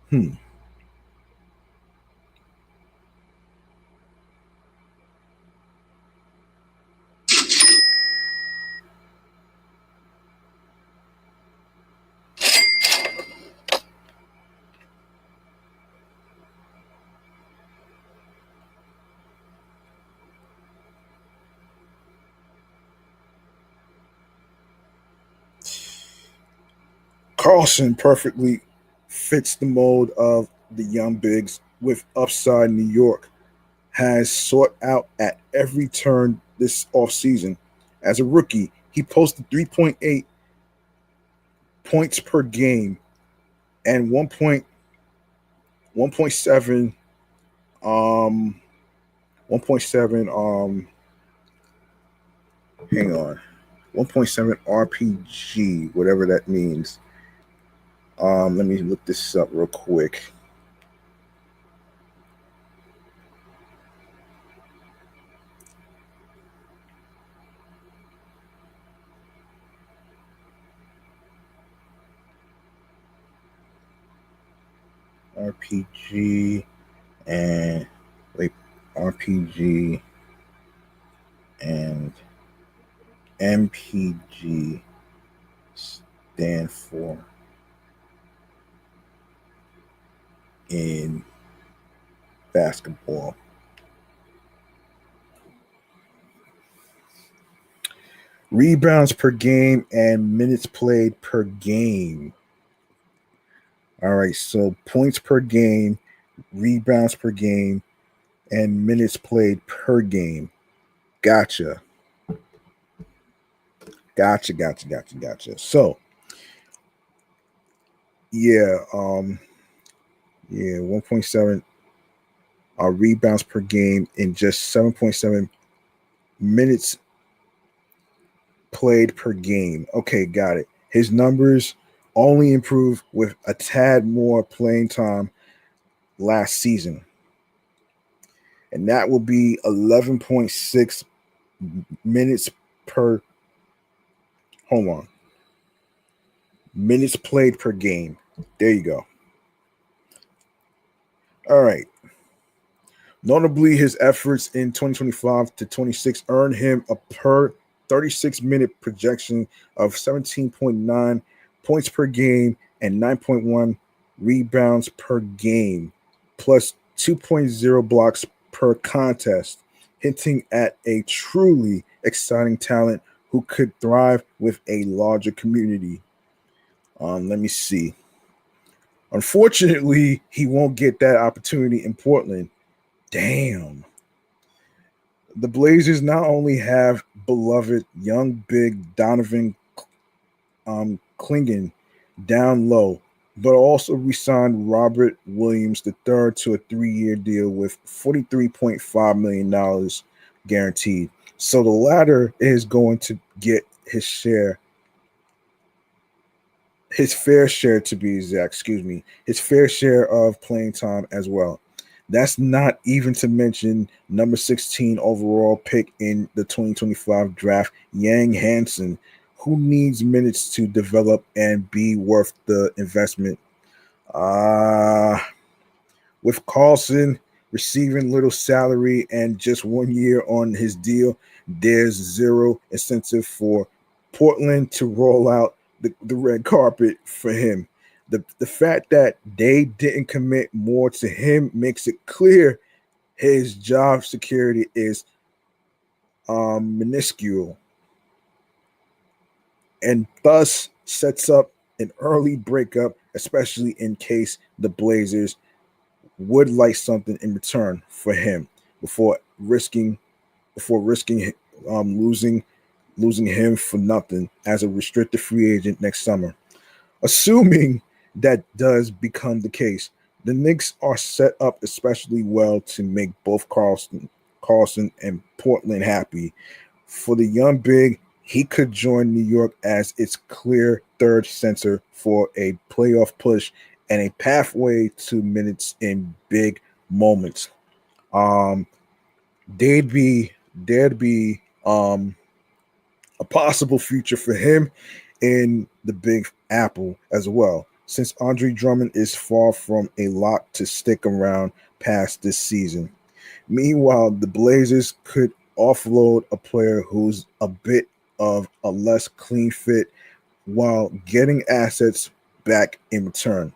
Hmm. Carlson perfectly fits the mold of the young bigs with upside. New York has sought out at every turn this offseason. As a rookie, he posted 3.8 points per game and 1.7 um 1.7 hang on 1.7 RPG, whatever that means. Let me look this up real quick. RPG and wait, RPG and MPG stand for in basketball. Rebounds per game and minutes played per game. All right, so points per game, rebounds per game, and minutes played per game. Gotcha. Gotcha. So, yeah, 1.7 rebounds per game in just 7.7 minutes played per game. Okay, got it. His numbers only improved with a tad more playing time last season, and that will be 11.6 minutes per. Hold on, minutes played per game. There you go. All right. Notably, his efforts in 2025 to 26 earned him a per 36-minute projection of 17.9 points per game and 9.1 rebounds per game, plus 2.0 blocks per contest, hinting at a truly exciting talent who could thrive with a larger community. Let me see. Unfortunately, he won't get that opportunity in Portland. Damn. The Blazers not only have beloved young big Donovan Clingan down low, but also re-signed Robert Williams III to a 3-year deal with $43.5 million guaranteed. So the latter is going to get his fair share to be exact, his fair share of playing time as well. That's not even to mention number 16 overall pick in the 2025 draft, Yang Hansen, who needs minutes to develop and be worth the investment. Uh, with Carlson receiving little salary and just 1 year on his deal, there's zero incentive for Portland to roll out the red carpet for him. The fact that they didn't commit more to him makes it clear his job security is minuscule, and thus sets up an early breakup, especially in case the Blazers would like something in return for him before risking losing him for nothing as a restricted free agent next summer. Assuming that does become the case, the Knicks are set up especially well to make both Carlson and Portland happy. For the young big, he could join New York as its clear third center for a playoff push and a pathway to minutes in big moments. Um, there'd be a possible future for him in the Big Apple as well. since Andre Drummond is far from a lock to stick around past this season. Meanwhile, the Blazers could offload a player who's a bit of a less clean fit while getting assets back in return.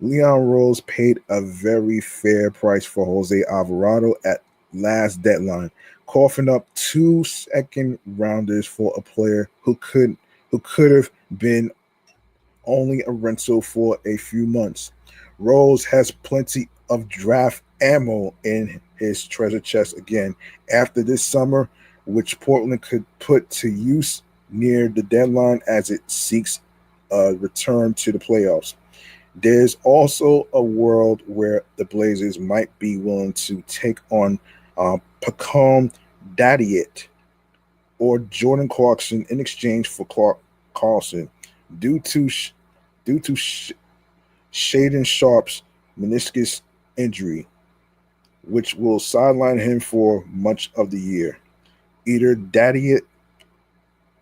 Leon Rose paid a very fair price for Jose Alvarado at last deadline, coughing up 2 second rounders for a player who could have been only a rental for a few months. Rose has plenty of draft ammo in his treasure chest again after this summer, which Portland could put to use near the deadline as it seeks a return to the playoffs. There's also a world where the Blazers might be willing to take on Pacom Dadiet or Jordan Clarkson in exchange for Carlson due to Shaden Sharp's meniscus injury, which will sideline him for much of the year. Either Dadiet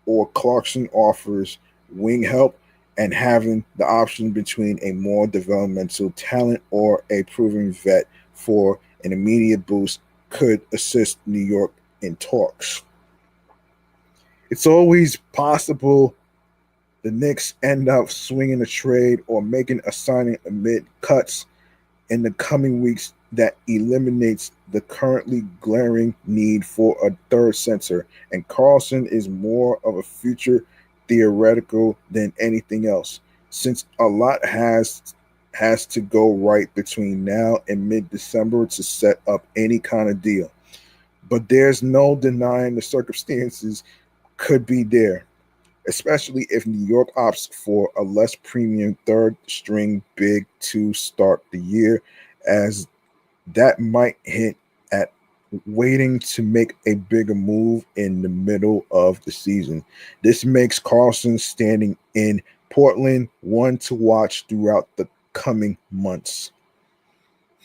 or Clarkson offers wing help, and having the option between a more developmental talent or a proven vet for an immediate boost could assist New York in talks. It's always possible the Knicks end up swinging a trade or making a signing amid cuts in the coming weeks that eliminates the currently glaring need for a third center, and Carlson is more of a future theoretical than anything else, since a lot has to go right between now and mid-December to set up any kind of deal. But there's no denying the circumstances could be there, especially if New York opts for a less premium third string big to start the year, as that might hint at waiting to make a bigger move in the middle of the season. This makes Carlson standing in Portland one to watch throughout the coming months.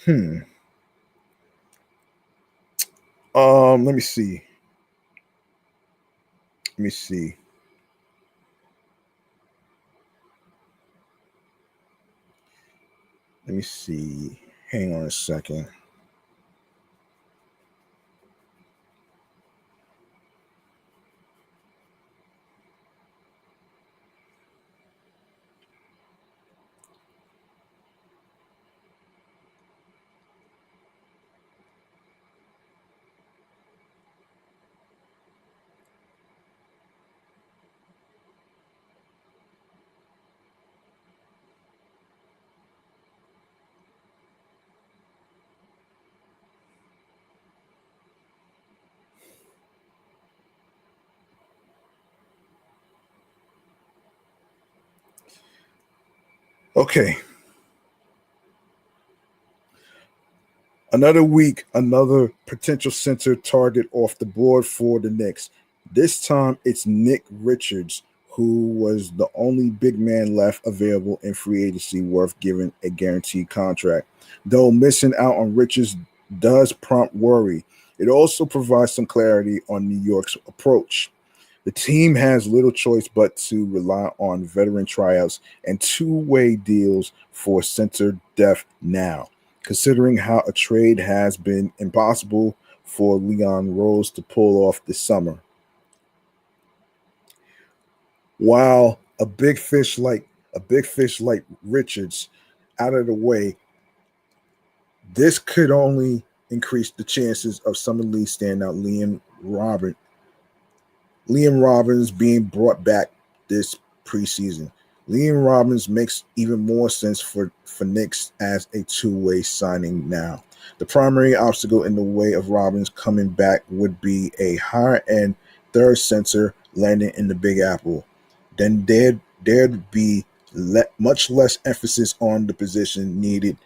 Let me see. Let me see. Let me see. Hang on a second. Okay. Another week, another potential center target off the board for the Knicks. This time it's Nick Richards, who was the only big man left available in free agency worth giving a guaranteed contract. Though missing out on Richards does prompt worry, it also provides some clarity on New York's approach. The team has little choice but to rely on veteran tryouts and two-way deals for center depth now, considering how a trade has been impossible for Leon Rose to pull off this summer. While a big fish like Richards out of the way, this could only increase the chances of Summer League standout Liam Robbins being brought back this preseason. Liam Robbins makes even more sense for Knicks as a two-way signing now. The primary obstacle in the way of Robbins coming back would be a higher-end third center landing in the Big Apple. Then there'd be much less emphasis on the position needed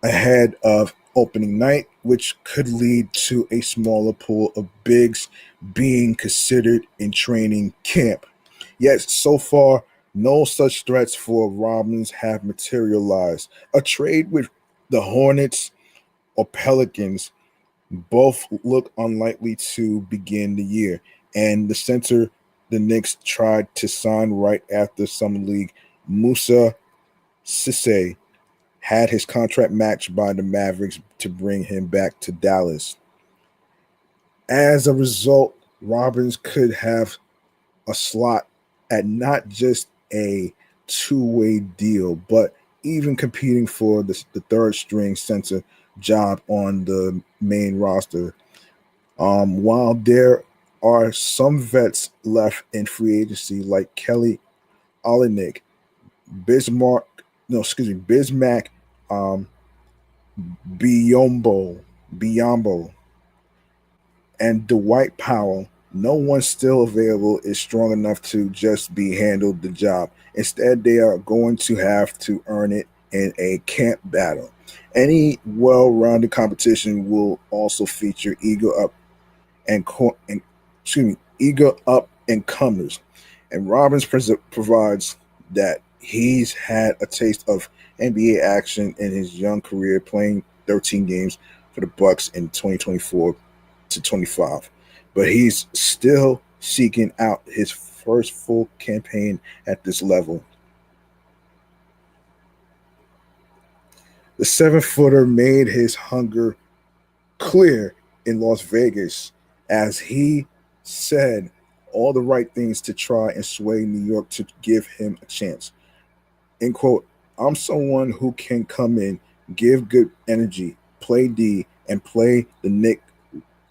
ahead of opening night, which could lead to a smaller pool of bigs being considered in training camp. Yet, so far, no such threats for Robbins have materialized. A trade with the Hornets or Pelicans both look unlikely to begin the year, and the center the Knicks tried to sign right after Summer League, Musa Cisse had his contract matched by the Mavericks to bring him back to Dallas. As a result, Robbins could have a slot at not just a two-way deal, but even competing for the third string center job on the main roster. While there are some vets left in free agency like Kelly Olynyk, Bismack, um, Biombo, and Dwight Powell, no one still available is strong enough to just be handled the job. Instead, they are going to have to earn it in a camp battle. Any well-rounded competition will also feature and eager up and comers. And Robbins provides that. He's had a taste of NBA action in his young career, playing 13 games for the Bucks in 2024 to 25, but he's still seeking out his first full campaign at this level. The 7-footer made his hunger clear in Las Vegas as he said all the right things to try and sway New York to give him a chance. End quote. I'm someone who can come in, give good energy, play D, and play the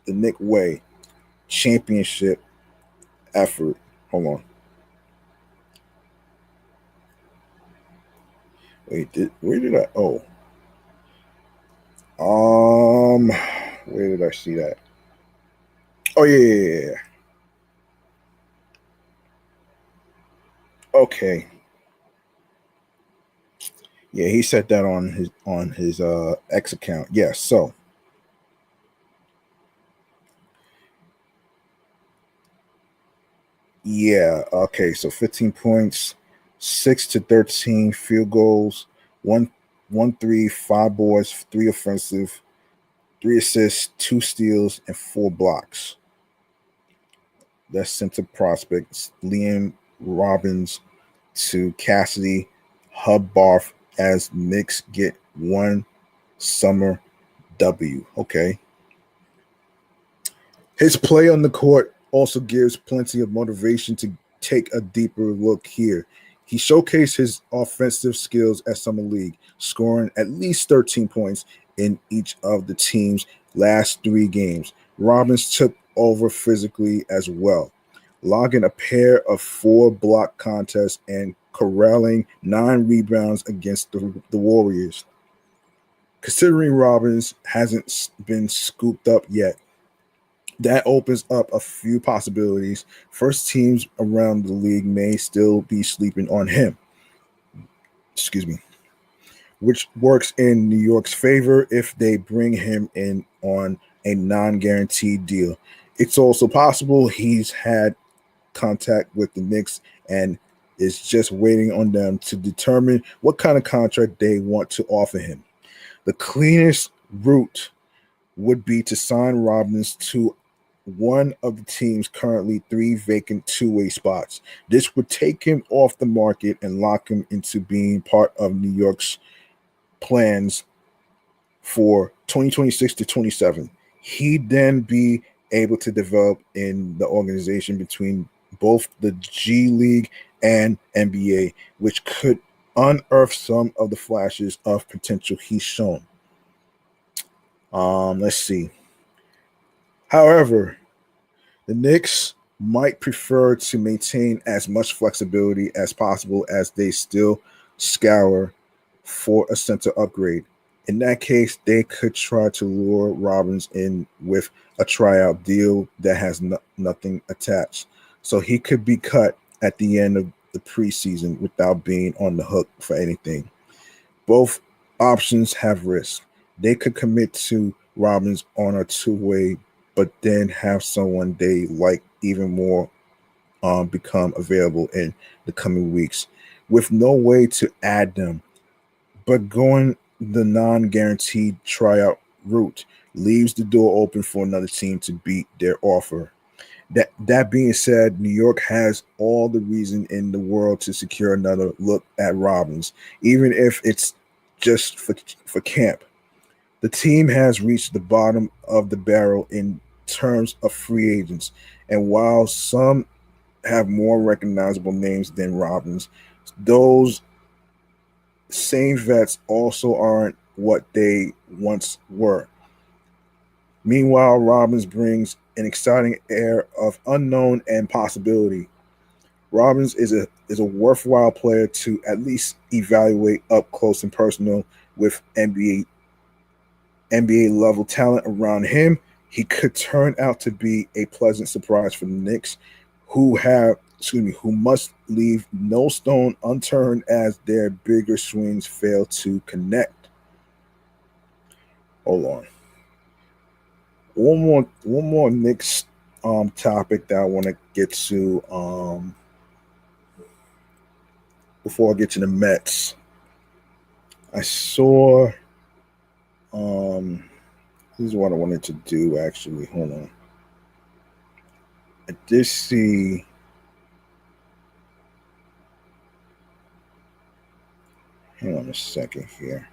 Nick way. Championship effort. Hold on. Wait, where did I? Oh, where did I see that? Oh yeah. Okay. Yeah, he said that on his X account. Yes. Yeah, so yeah. Okay. So 15 points, 6 to 13 field goals, one three, 5 boards, 3 offensive, 3 assists, 2 steals, and 4 blocks. That's center prospects Liam Robbins to Cassidy Hubbarth as Knicks get one summer W. Okay. His play on the court also gives plenty of motivation to take a deeper look here. He showcased his offensive skills at Summer League, scoring at least 13 points in each of the team's last 3 games. Robbins took over physically as well, logging a pair of 4 block contests and corralling 9 rebounds against the Warriors. Considering Robbins hasn't been scooped up yet, that opens up a few possibilities. First teams around the league may still be sleeping on him. Excuse me. Which works in New York's favor if they bring him in on a non-guaranteed deal. It's also possible he's had contact with the Knicks and is just waiting on them to determine what kind of contract they want to offer him. The cleanest route would be to sign Robbins to one of the team's currently 3 vacant two-way spots. This would take him off the market and lock him into being part of New York's plans for 2026 to 27. He'd then be able to develop in the organization between both the G League and NBA, which could unearth some of the flashes of potential he's shown. Let's see. However, the Knicks might prefer to maintain as much flexibility as possible as they still scour for a center upgrade. In that case, they could try to lure Robbins in with a tryout deal that has nothing attached. So he could be cut at the end of the preseason without being on the hook for anything. Both options have risk. They could commit to Robbins on a two-way, but then have someone they like even more become available in the coming weeks with no way to add them. But going the non-guaranteed tryout route leaves the door open for another team to beat their offer. That being said, New York has all the reason in the world to secure another look at Robbins, even if it's just for camp. The team has reached the bottom of the barrel in terms of free agents, and while some have more recognizable names than Robbins, those same vets also aren't what they once were. Meanwhile, Robbins brings an exciting air of unknown and possibility. Robbins is a worthwhile player to at least evaluate up close and personal with NBA level talent around him. He could turn out to be a pleasant surprise for the Knicks, who must leave no stone unturned as their bigger swings fail to connect. Hold on. One more Knicks topic that I want to get to before I get to the Mets. I saw this is what I wanted to do actually. Hold on. I did see hang on a second here.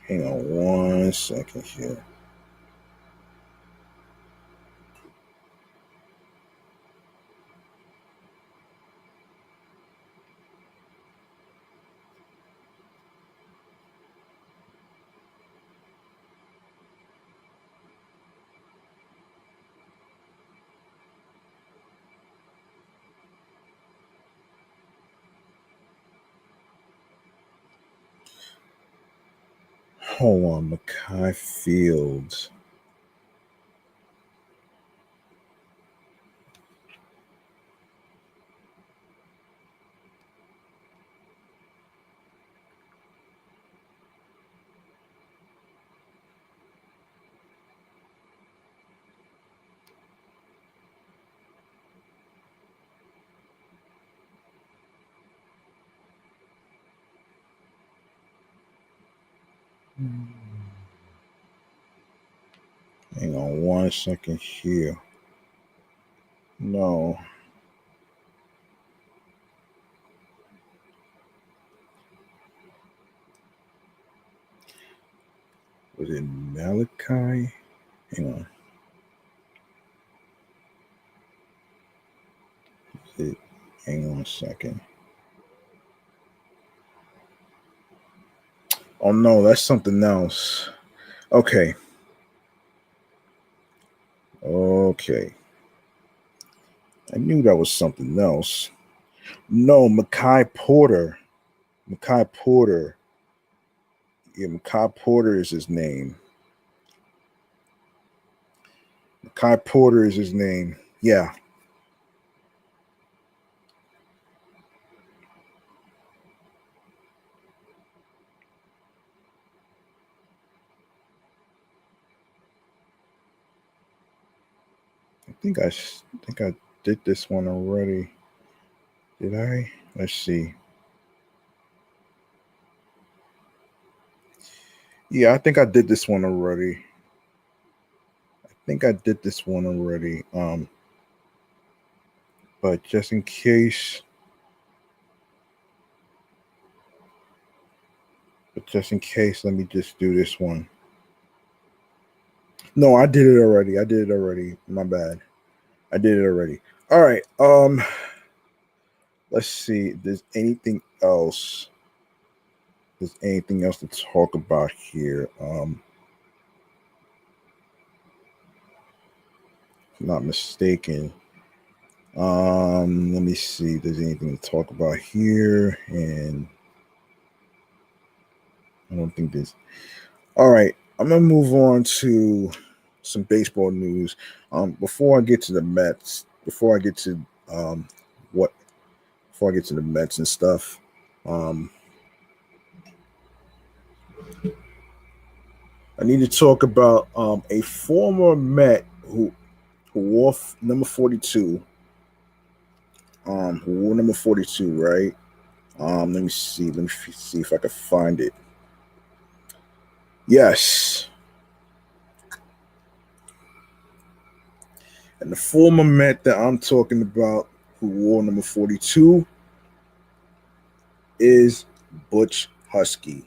Hang on 1 second here. Hold on, Mackay Fields. Hang on 1 second here. No. Was it Malachi? Hang on. Hang on a second. Oh no, that's something else. Okay. Okay. I knew that was something else. No, Mackay Porter. Mackay Porter. Yeah, Mackay Porter is his name. Mackay Porter is his name. Yeah. I think I did this one already. Did I? Let's see. Yeah, I think I did this one already. But just in case, let me just do this one. No, I did it already. My bad. I did it already. All right. Let's see. There's anything else to talk about here? If I'm not mistaken. Let me see if there's anything to talk about here, and I don't think there's. All right, I'm gonna move on to some baseball news. Before I get to the Mets, before I get to the Mets and stuff, I need to talk about a former Met who wore number 42. Who wore number 42, right? Let me see if I can find it. Yes. And the former Met that I'm talking about, who wore number 42, is Butch Huskey.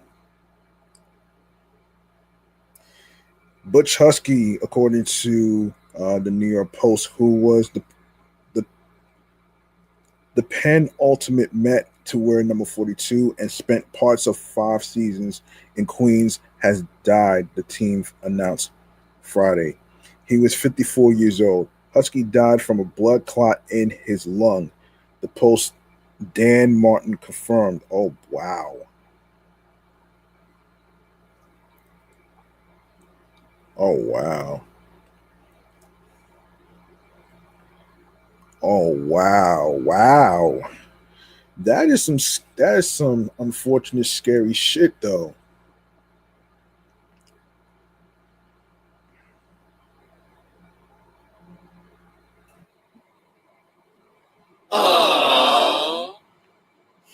Butch Huskey, according to the New York Post, who was the, the penultimate Met to wear number 42 and spent parts of 5 seasons in Queens, has died, the team announced Friday. He was 54 years old. Husky died from a blood clot in his lung. The Post Dan Martin confirmed. Oh, wow. Oh, wow. Oh, wow. Wow. That is some unfortunate, scary shit, though.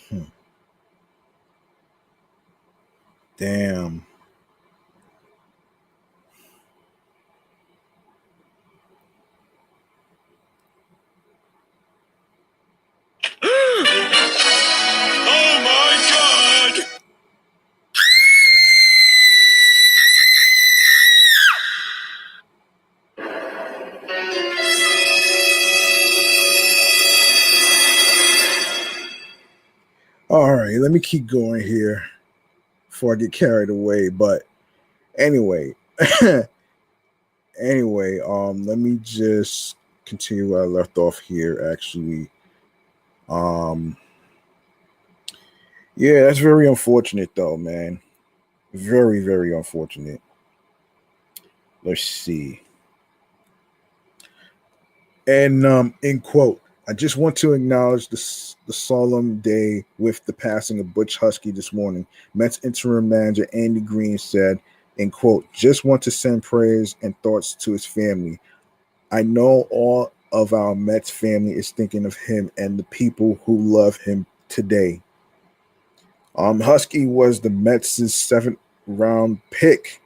Hmm. Damn. Oh my god! All right, let me keep going here before I get carried away. But anyway, let me just continue where I left off here. Actually, um, yeah, that's very unfortunate, though, man. Very, very unfortunate. Let's see. And in quote, I just want to acknowledge the solemn day with the passing of Butch Huskey this morning. Mets interim manager Andy Green said, in quote, just want to send prayers and thoughts to his family. I know all of our Mets family is thinking of him and the people who love him today. Husky was the Mets' round pick,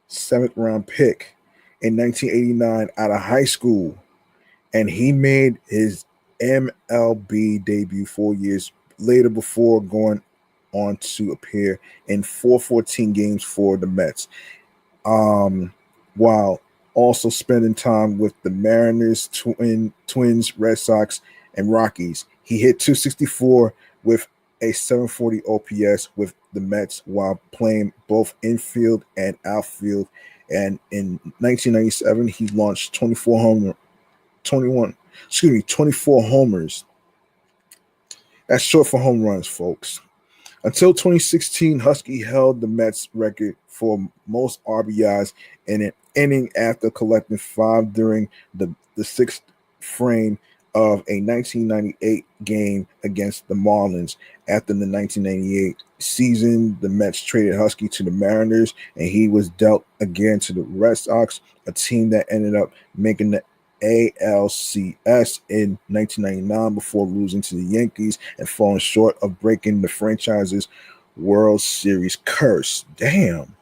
seventh round pick in 1989 out of high school, and he made his MLB debut 4 years later before going on to appear in 414 games for the Mets. While also spending time with the Mariners, Twins, Red Sox, and Rockies. He hit 264 with a 740 OPS with the Mets while playing both infield and outfield. And in 1997, he launched 24 homers. That's short for home runs, folks. Until 2016, Husky held the Mets record for most RBIs in an inning after collecting five during the sixth frame of a 1998 game against the Marlins. After the 1998 season, the Mets traded Husky to the Mariners, and he was dealt again to the Red Sox, a team that ended up making the ALCS in 1999 before losing to the Yankees and falling short of breaking the franchise's World Series curse. Damn.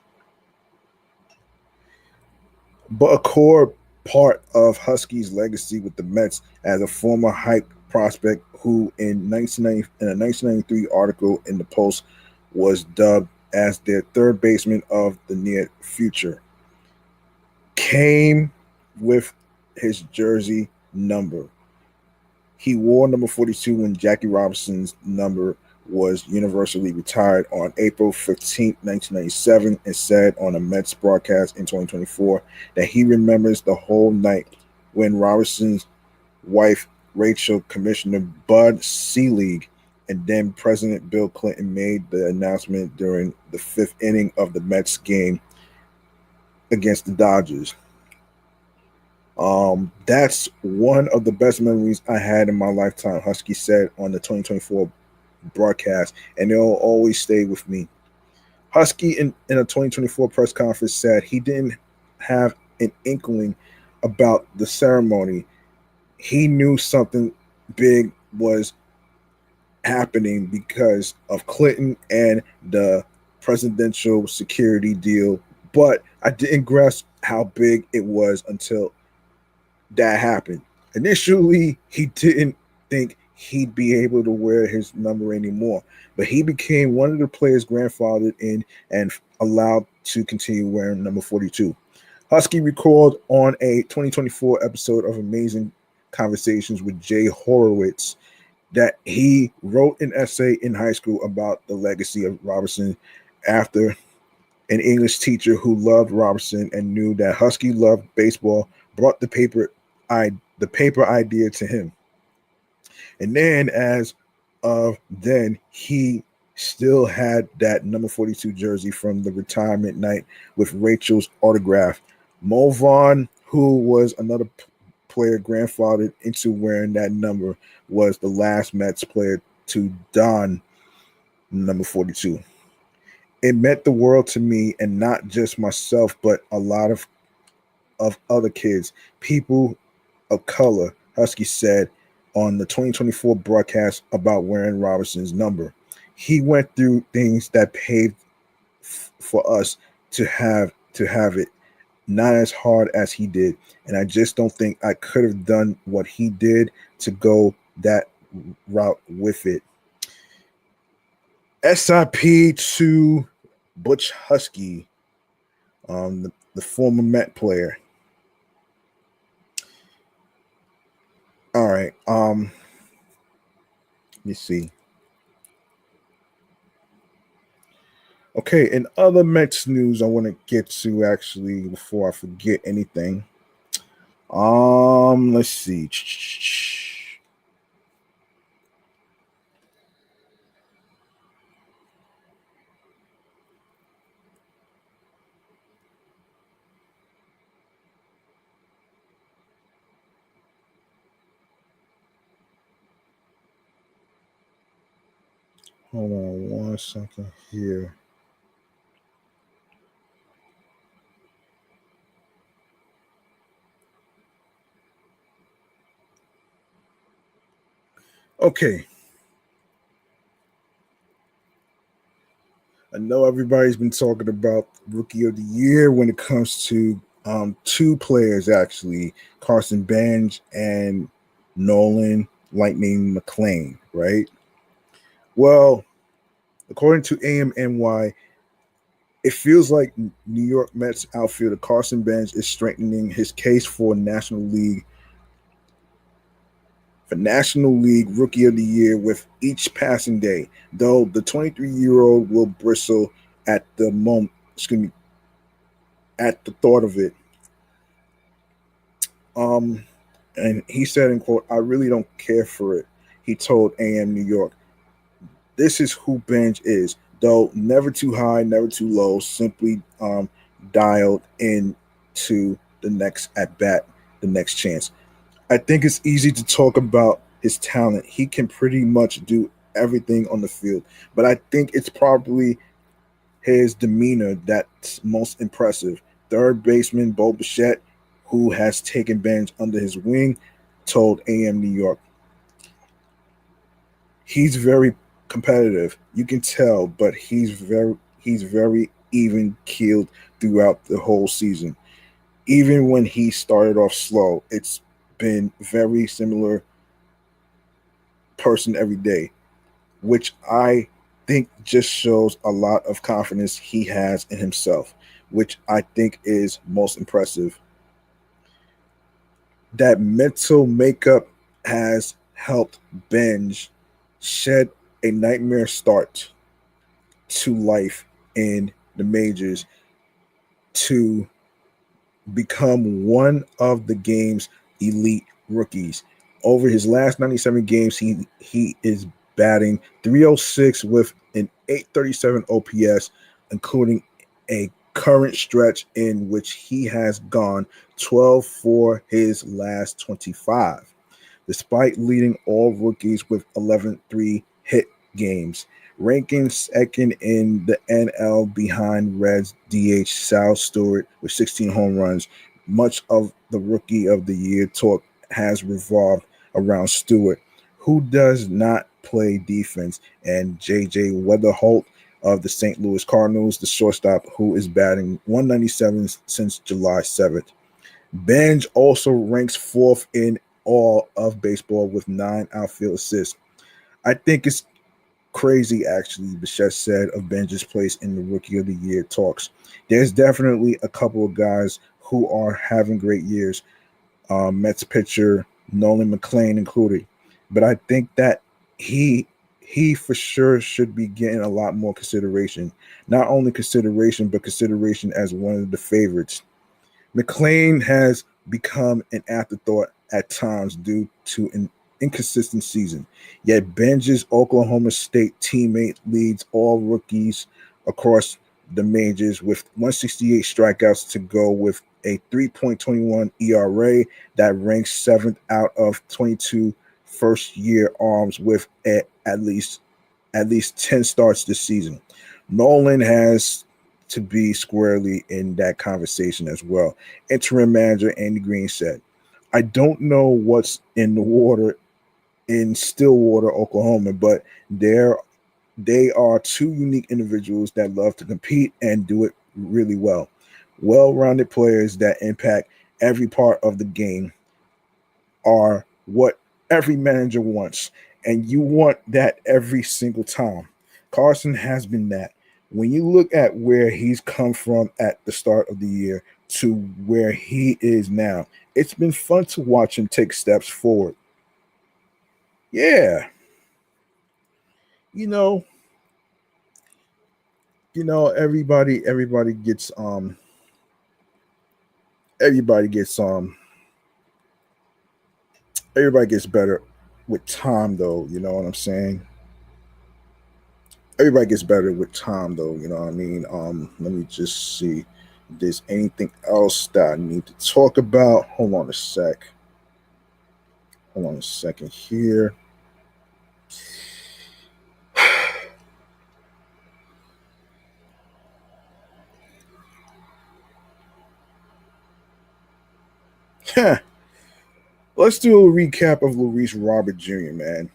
But a core part of Husky's legacy with the Mets as a former hype prospect who in a 1993 article in the Post was dubbed as their third baseman of the near future, came with his jersey number. He wore number 42 when Jackie Robinson's number was universally retired on April 15, 1997, and said on a Mets broadcast in 2024 that he remembers the whole night when Robinson's wife, Rachel, Commissioner Bud Selig, and then President Bill Clinton made the announcement during the fifth inning of the Mets game against the Dodgers. That's one of the best memories I had in my lifetime, Husky said on the 2024 broadcast, and it'll always stay with me. Husky in a 2024 press conference said he didn't have an inkling about the ceremony. He knew something big was happening because of Clinton and the presidential security deal, but I didn't grasp how big it was until that happened. Initially, he didn't think he'd be able to wear his number anymore, but he became one of the players grandfathered in and allowed to continue wearing number 42. Husky recalled on a 2024 episode of Amazing Conversations with Jay Horowitz that he wrote an essay in high school about the legacy of Robertson after an English teacher who loved Robertson and knew that Husky loved baseball brought the paper idea to him. And then as of then, he still had that number 42 jersey from the retirement night with Rachel's autograph. Mo Vaughn, who was another player grandfathered into wearing that number, was the last Mets player to don number 42. It meant the world to me, and not just myself, but a lot of other kids, people of color, Husky said on the 2024 broadcast about wearing Robertson's number. He went through things that paved for us to have it, not as hard as he did. And I just don't think I could have done what he did to go that route with it. SIP to Butch Huskey, the former Met player. All right. Let me see. Okay, in other Mets news, I want to get to actually before I forget anything. Let's see. Hold on 1 second here. Okay. I know everybody's been talking about Rookie of the Year when it comes to two players, actually, Carson Bench and Nolan Lightning McLean, right? Well, according to AMNY, it feels like New York Mets outfielder Carson Bench is strengthening his case for National League Rookie of the Year with each passing day, though the 23-year-old will bristle at the moment. At the thought of it. And he said, in quote, "I really don't care for it," he told AM New York. "This is who Bench is, though never too high, never too low, simply dialed in to the next at bat, the next chance. I think it's easy to talk about his talent. He can pretty much do everything on the field, but I think it's probably his demeanor that's most impressive." Third baseman Bo Bichette, who has taken Bench under his wing, told AM New York. "He's very competitive, you can tell, but he's very even keeled throughout the whole season. Even when he started off slow, it's been very similar person every day, which I think just shows a lot of confidence he has in himself, which I think is most impressive. That mental makeup has helped Benj shed a nightmare start to life in the majors to become one of the game's elite rookies. Over his last 97 games, he is batting .306 with an .837 OPS, including a current stretch in which he has gone 12 for his last 25, despite leading all rookies with 11-3 hit games, ranking second in the NL behind Reds DH Sal Stewart with 16 home runs. Much of the Rookie of the Year talk has revolved around Stewart, who does not play defense, and J.J. Weatherholt, of the St. Louis Cardinals, the shortstop who is batting 197 since July 7th. Benj also ranks fourth in all of baseball with 9 outfield assists. I think it's crazy, actually, Bichette said of Benj's place in the Rookie of the Year talks. There's definitely a couple of guys who are having great years, Mets pitcher Nolan McLean included. But I think that he he for sure should be getting a lot more consideration. Not only consideration, but consideration as one of the favorites. McLean has become an afterthought at times due to an inconsistent season. Yet Benj's Oklahoma State teammate leads all rookies across the majors with 168 strikeouts to go with a 3.21 ERA that ranks seventh out of 22 first-year arms with at least 10 starts this season. Nolan has to be squarely in that conversation as well. Interim manager Andy Green said, I don't know what's in the water in Stillwater, Oklahoma, but they are two unique individuals that love to compete and do it really well. Well-rounded players that impact every part of the game are what every manager wants, and you want that every single time. Carson has been that. When you look at where he's come from at the start of the year to where he is now, it's been fun to watch him take steps forward. Yeah, you know, everybody gets everybody gets everybody gets better with time though, you know what I'm saying? Everybody gets better with time though, you know what I mean? Let me just see if there's anything else that I need to talk about. Hold on a sec. Hold on a second here. Let's do a recap of Luis Robert Jr., man.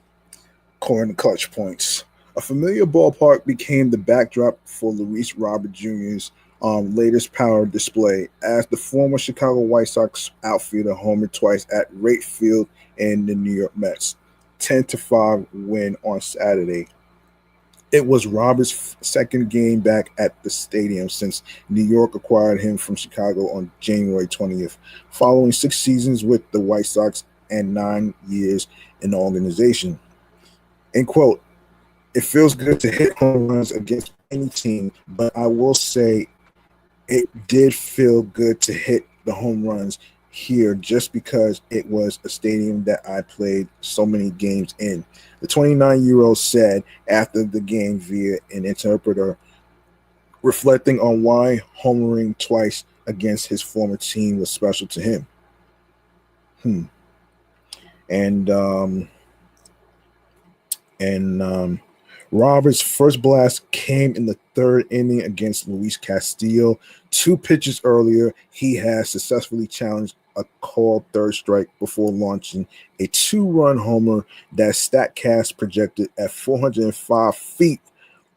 According to Clutch Points. A familiar ballpark became the backdrop for Luis Robert Jr.'s latest power display as the former Chicago White Sox outfielder homered twice at Wright Field in the New York Mets. 10-5 win on Saturday. It was Robert's second game back at the stadium since New York acquired him from Chicago on January 20th, following 6 seasons with the White Sox and 9 years in the organization. End quote. It feels good to hit home runs against any team, but I will say it did feel good to hit the home runs here just because it was a stadium that I played so many games in. The 29-year-old said after the game via an interpreter, reflecting on why homering twice against his former team was special to him. And Roberts' first blast came in the third inning against Luis Castillo. 2 pitches earlier, he had successfully challenged a called third strike before launching a 2-run homer that StatCast projected at 405 feet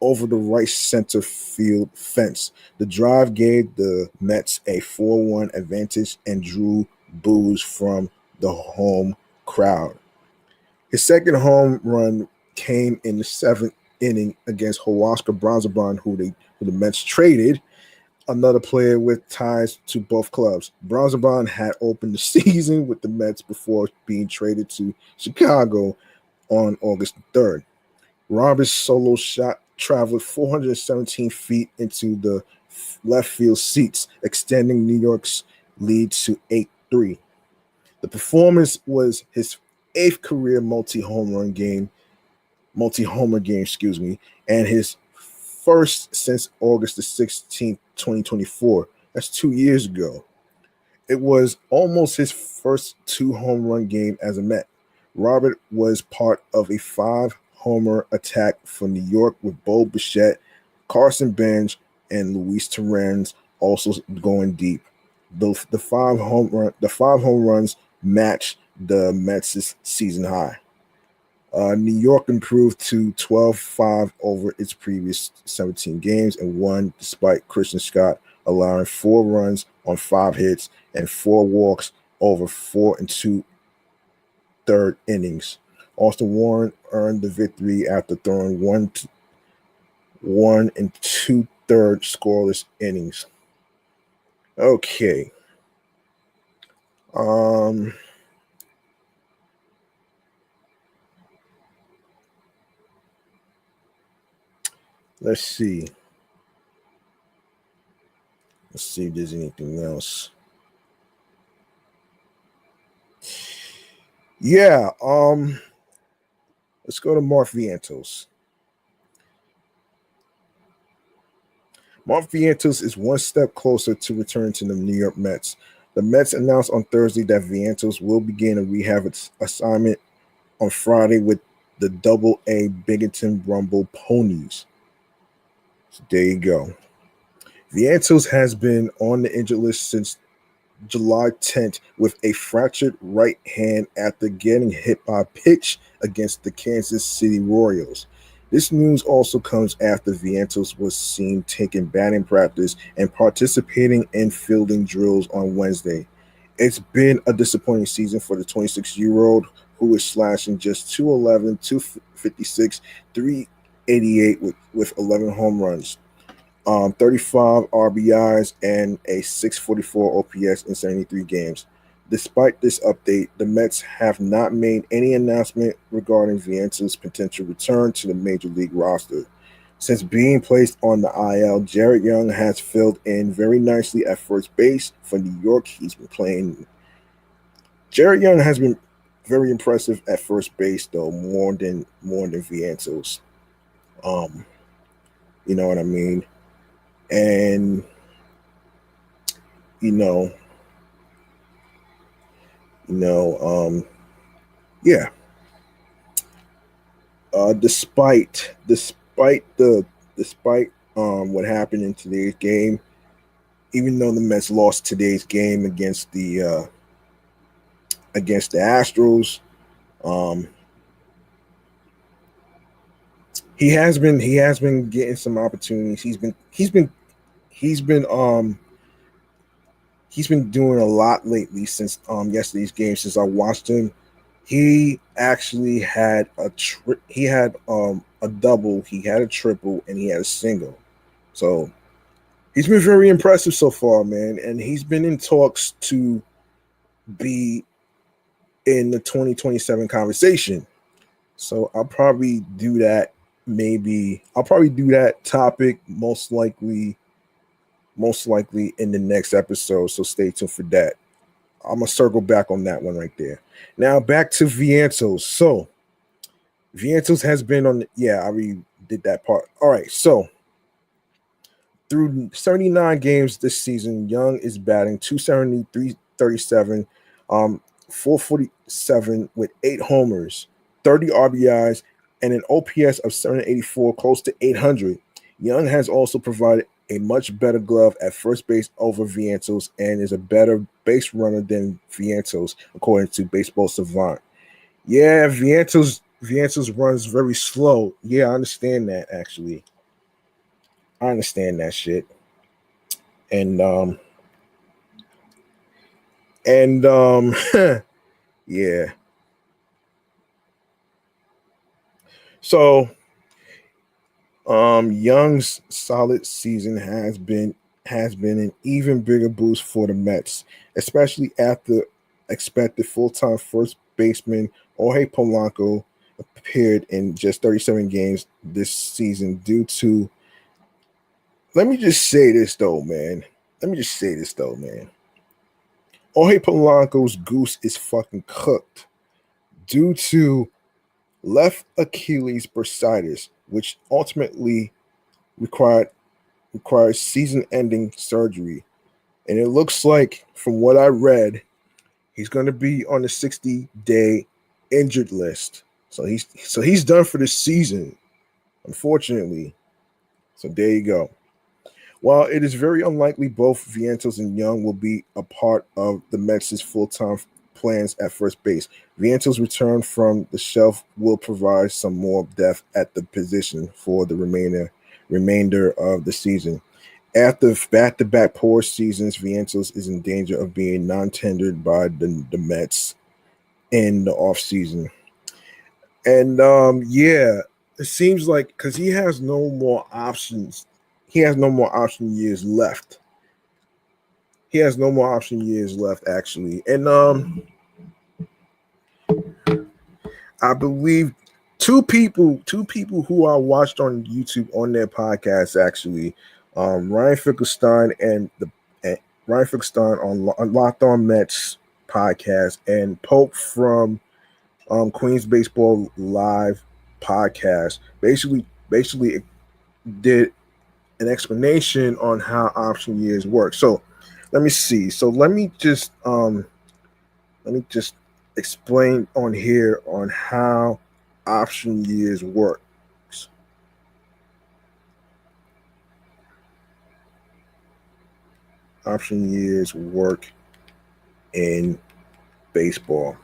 over the right center field fence. The drive gave the Mets a 4-1 advantage and drew boos from the home crowd. His second home run came in the 7th inning against Huascar Bronzabon, who the Mets traded, another player with ties to both clubs. Bronzabon had opened the season with the Mets before being traded to Chicago on August 3rd. Roberts' solo shot traveled 417 feet into the left field seats, extending New York's lead to 8-3. The performance was his 8th career multi-homer game, and his first since August the 16th, 2024. That's 2 years ago. It was almost his first 2-home run game as a Met. Robert was part of a 5-homer attack for New York with Bo Bichette, Carson Bench, and Luis Torrens also going deep. The 5 home runs matched the Mets' season high. New York improved to 12-5 over its previous 17 games and won despite Christian Scott allowing 4 runs on 5 hits and 4 walks over 4 and 2/3 innings. Austin Warren earned the victory after throwing 1 and 2/3 scoreless innings. Okay. Um, let's see. Let's see if there's anything else. Yeah, let's go to Mark Vientos. Mark Vientos is one step closer to returning to the New York Mets. The Mets announced on Thursday that Vientos will begin a rehab assignment on Friday with the Double-A Binghamton Rumble Ponies. So there you go. Vientos has been on the injured list since July 10th with a fractured right hand after getting hit by a pitch against the Kansas City Royals. This news also comes after Vientos was seen taking batting practice and participating in fielding drills on Wednesday. It's been a disappointing season for the 26-year-old who is slashing just 211, 256, 388 with 11 home runs. 35 RBIs and a 644 OPS in 73 games. Despite this update, the Mets have not made any announcement regarding Vientos' potential return to the major league roster. Since being placed on the IL, Jared Young has filled in very nicely at first base for New York. He's been playing. Jared Young has been very impressive at first base, though, more than Vientos. You know what I mean? And you know, yeah. Despite what happened in today's game, even though the Mets lost today's game against the Astros, he has been getting some opportunities. He's been doing a lot lately since yesterday's game. Since I watched him, he actually had a double, he had a triple, and he had a single. So he's been very impressive so far, man. And he's been in talks to be in the 2027 conversation. So I'll probably do that. I'll probably do that topic most likely in the next episode. So stay tuned for that. I'm gonna circle back on that one right there. Now back to Vientos. So Vientos has been on. I already did that part. All right. So through 79 games this season, Young is batting 270, 337, 447 with 8 homers, 30 RBIs, and an OPS of 784, close to 800. Young has also provided a much better glove at first base over Vientos and is a better base runner than Vientos, according to Baseball Savant. Yeah, Vientos runs very slow. Yeah, I understand that, actually. I understand that shit. And yeah. So Young's solid season has been an even bigger boost for the Mets, especially after expected full-time first baseman Jorge Polanco appeared in just 37 games this season due to. Let me just say this though, man. Jorge Polanco's goose is fucking cooked due to left Achilles bursitis, which ultimately requires season-ending surgery. And it looks like, from what I read, he's going to be on the 60-day injured list. So he's done for the season, unfortunately. So there you go. While it is very unlikely both Vientos and Young will be a part of the Mets' full-time plans at first base. Vientos' return from the shelf will provide some more depth at the position for the remainder of the season. After back-to-back poor seasons, Vientos is in danger of being non-tendered by the Mets in the offseason. And it seems like because he has no more options, he has no more option years left. He has no more option years left, actually. And I believe two people who I watched on YouTube on their podcast, actually, Ryan Finkelstein and Ryan Finkelstein on Locked On Mets podcast, and Pope from Queens Baseball Live podcast basically did an explanation on how option years work. So let me see. So let me just explain on here on how option years work. Option years work in baseball.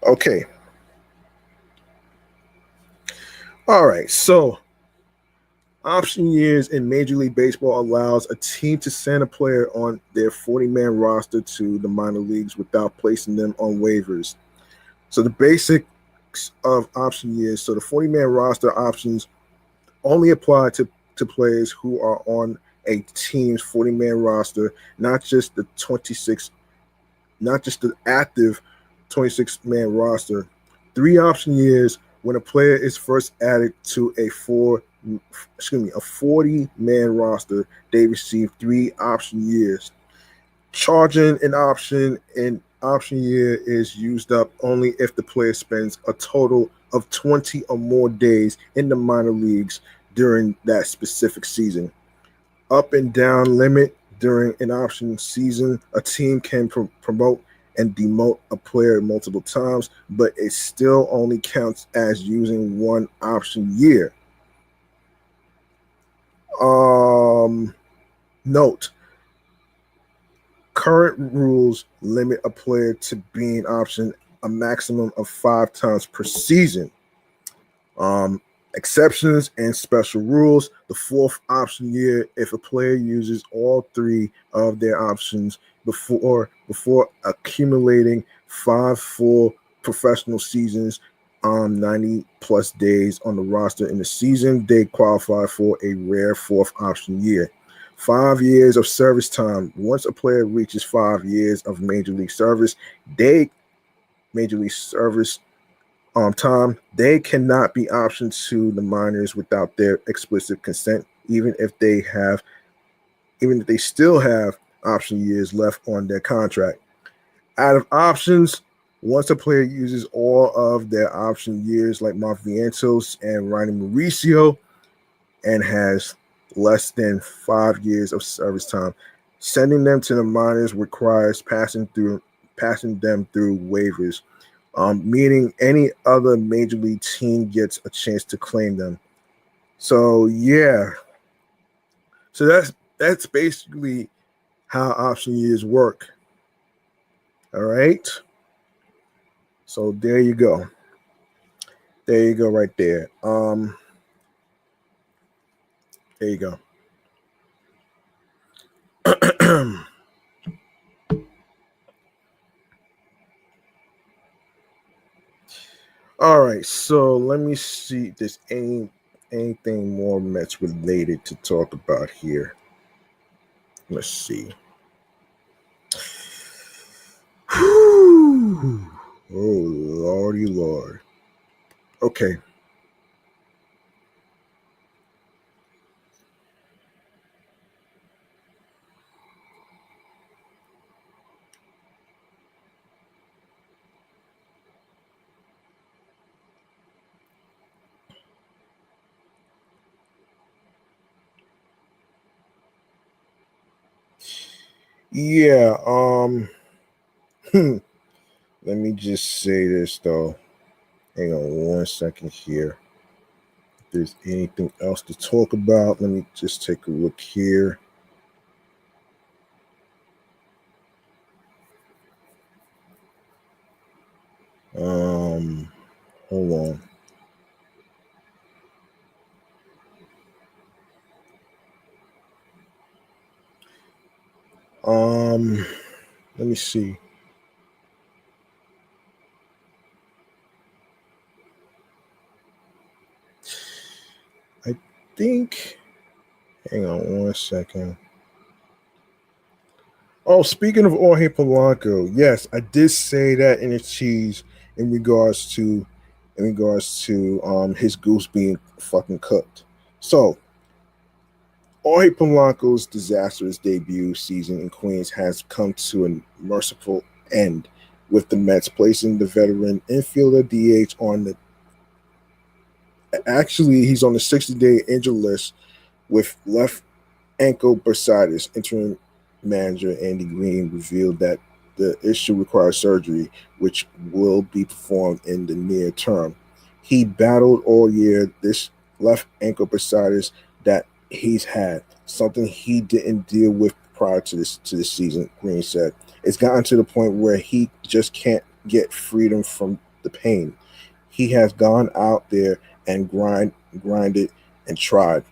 Okay. All right. So option years in Major League Baseball allows a team to send a player on their 40-man roster to the minor leagues without placing them on waivers. So the basics of option years. So the 40-man roster options only apply to players who are on a team's 40-man roster, not just the active 26-man roster. 3 option years when a player is first added to a 40-man roster, they receive 3 option years. Charging an option in option year is used up only if the player spends a total of 20 or more days in the minor leagues during that specific season. Up and down limit during an option season, a team can promote and demote a player multiple times, but it still only counts as using 1 option year. Note, current rules limit a player to being optioned a maximum of 5 times per season. Exceptions and special rules. The 4th option year, if a player uses all 3 of their options before accumulating 5 full professional seasons, 90 plus days on the roster in the season, they qualify for a rare 4th option year. 5 years of service time. Once a player reaches 5 years of major league service time, they cannot be optioned to the minors without their explicit consent, even if they still have option years left on their contract. Out of options, once a player uses all of their option years, like Mark Vientos and Ronnie Mauricio, and has less than 5 years of service time, sending them to the minors requires passing them through waivers. Meaning any other major league team gets a chance to claim them. So yeah, so that's basically how option years work. All right. So there you go. There you go, right there. There you go. All right, so let me see if there's anything more Mets related to talk about here. Let's see. Whew. Oh, Lordy Lord. Okay. Yeah, let me just say this though. Hang on 1 second here. If there's anything else to talk about, let me just take a look here. Hold on. Let me see. I think. Hang on 1 second. Oh, speaking of Jorge Polanco, yes, I did say that in the cheese in regards to his goose being fucking cooked. So Jorge Polanco's disastrous debut season in Queens has come to a merciful end, with the Mets placing the veteran infielder DH on the he's on the 60-day injured list with left ankle bursitis. Interim manager Andy Green revealed that the issue requires surgery, which will be performed in the near term. He battled all year this left ankle bursitis that he's had, something he didn't deal with prior to this season. Green said it's gotten to the point where he just can't get freedom from the pain. He has gone out there and grinded and tried.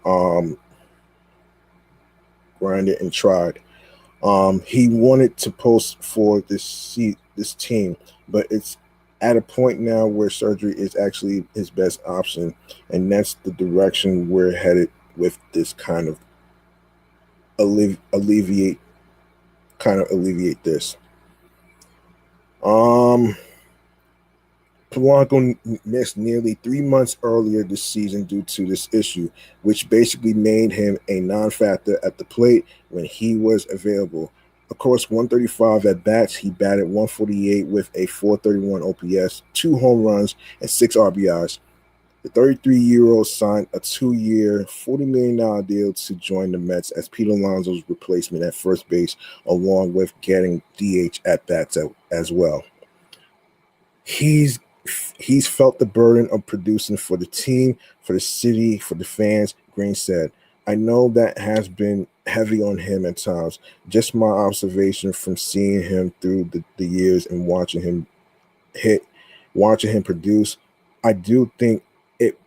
Um, grinded and tried. He wanted to post for this team, but it's at a point now where surgery is actually his best option, and that's the direction we're headed with this kind of alleviate alleviate this. Um, Polanco missed nearly 3 months earlier this season due to this issue, which basically made him a non-factor at the plate when he was available. Of course, 135 at bats, he batted 148 with a 431 OPS, 2 home runs, and 6 RBIs. The 33-year-old signed a 2-year, $40 million deal to join the Mets as Pete Alonso's replacement at first base, along with getting DH at bats as well. He's he's felt the burden of producing for the team, for the city, for the fans. Green said, I know that has been heavy on him at times. Just my observation from seeing him through the years and hit, watching him produce, I do think it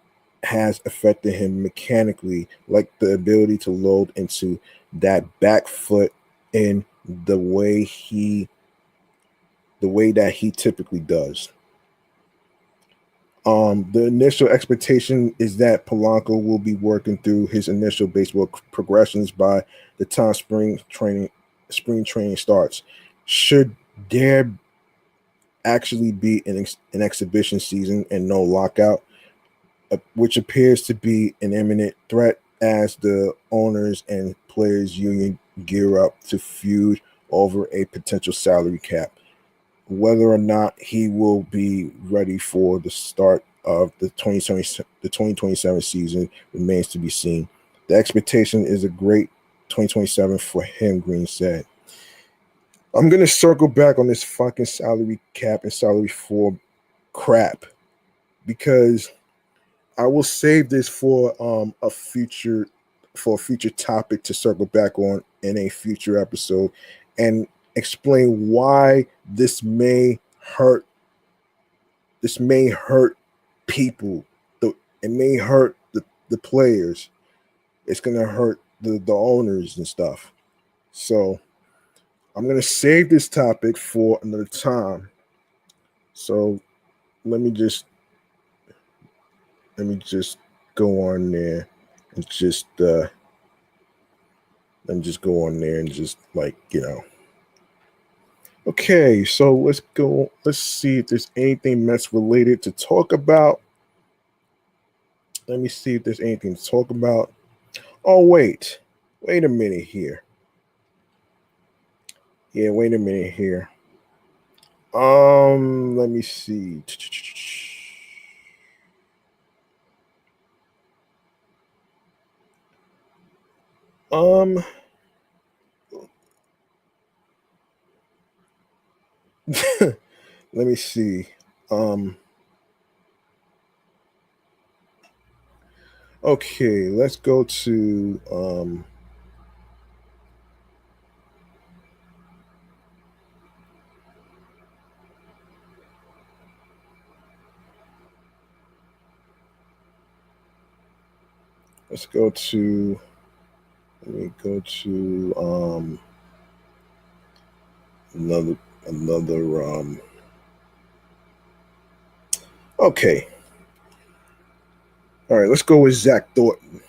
has affected him mechanically, like the ability to load into that back foot in the way that he typically does. The initial expectation is that Polanco will be working through his initial baseball progressions by the time spring training starts. Should there actually be an exhibition season and no lockout, which appears to be an imminent threat as the owners and players union gear up to feud over a potential salary cap. Whether or not he will be ready for the start of the 2027 season remains to be seen. The expectation is a great 2027 for him, Green said. I'm going to circle back on this fucking salary cap and salary for crap because I will save this for a future topic to circle back on in a future episode and explain why hurt this may hurt people. It may hurt the players. It's gonna hurt the owners and stuff. So I'm gonna save this topic for another time. So let me just go on there and just let me just go on there and just Okay, so let's go. Let's see if there's anything Mets related to talk about. Let me see if there's anything to talk about. Oh, wait a minute here. Yeah, wait a minute here. Let me see. Um, let me see. Okay, let's go to Let's go to. Let me go to another another. Okay. All right. Let's go with Zach Thornton.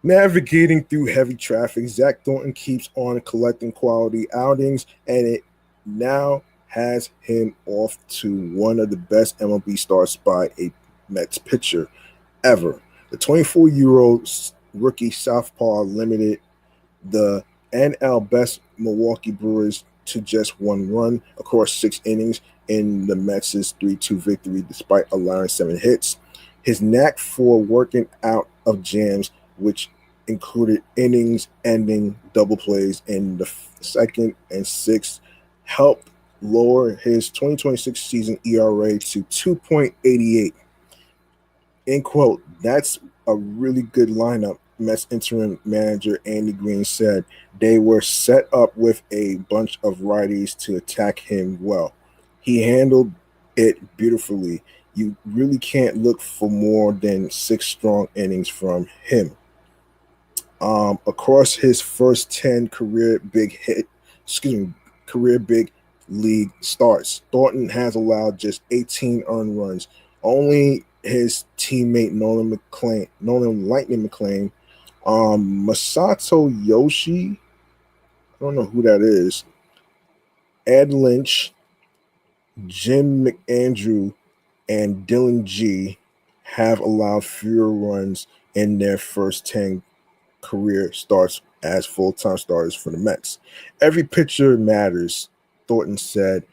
Navigating through heavy traffic, Zach Thornton keeps on collecting quality outings, and it now has him off to one of the best MLB starts by a Mets pitcher ever. The 24-year-old rookie southpaw limited the NL best Milwaukee Brewers to just one run across 6 innings in the Mets' 3-2 victory, despite allowing 7 hits. His knack for working out of jams, which included innings-ending double plays in the second and sixth, helped lower his 2026 season ERA to 2.88. End quote. That's a really good lineup. Mets interim manager Andy Green said they were set up with a bunch of righties to attack him well. He handled it beautifully. You really can't look for more than 6 strong innings from him. Across his first 10 career big league starts, Thornton has allowed just 18 earned runs. Only his teammate Nolan Lightning McClain, Masato Yoshi, I don't know who that is, Ed Lynch, Jim McAndrew, and Dylan G have allowed fewer runs in their first 10 career starts as full-time starters for the Mets. Every pitcher matters, Thornton said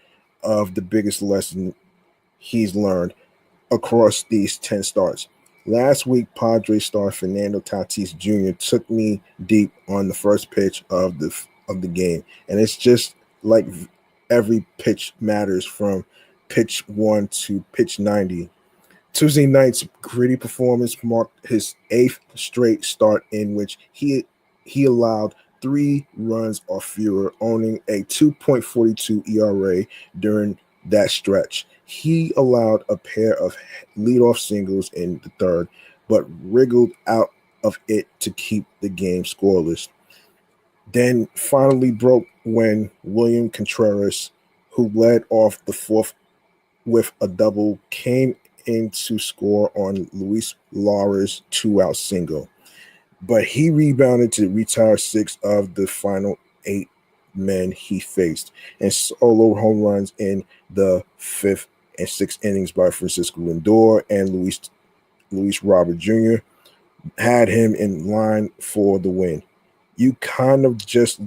of the biggest lesson he's learned across these 10 starts. Last week, Padres star Fernando Tatis Jr. took me deep on the first pitch of the game, and it's just like every pitch matters from pitch 1 to pitch 90. Tuesday night's gritty performance marked his 8th straight start in which he allowed 3 runs or fewer, owning a 2.42 ERA during that stretch. He allowed a pair of leadoff singles in the third, but wriggled out of it to keep the game scoreless. Then finally broke when William Contreras, who led off the fourth with a double, came in to score on Luis Lara's 2-out single. But he rebounded to retire 6 of the final 8 men he faced, and solo home runs in the 5th and 6th innings by Francisco Lindor and Luis Robert Jr. had him in line for the win. You kind of just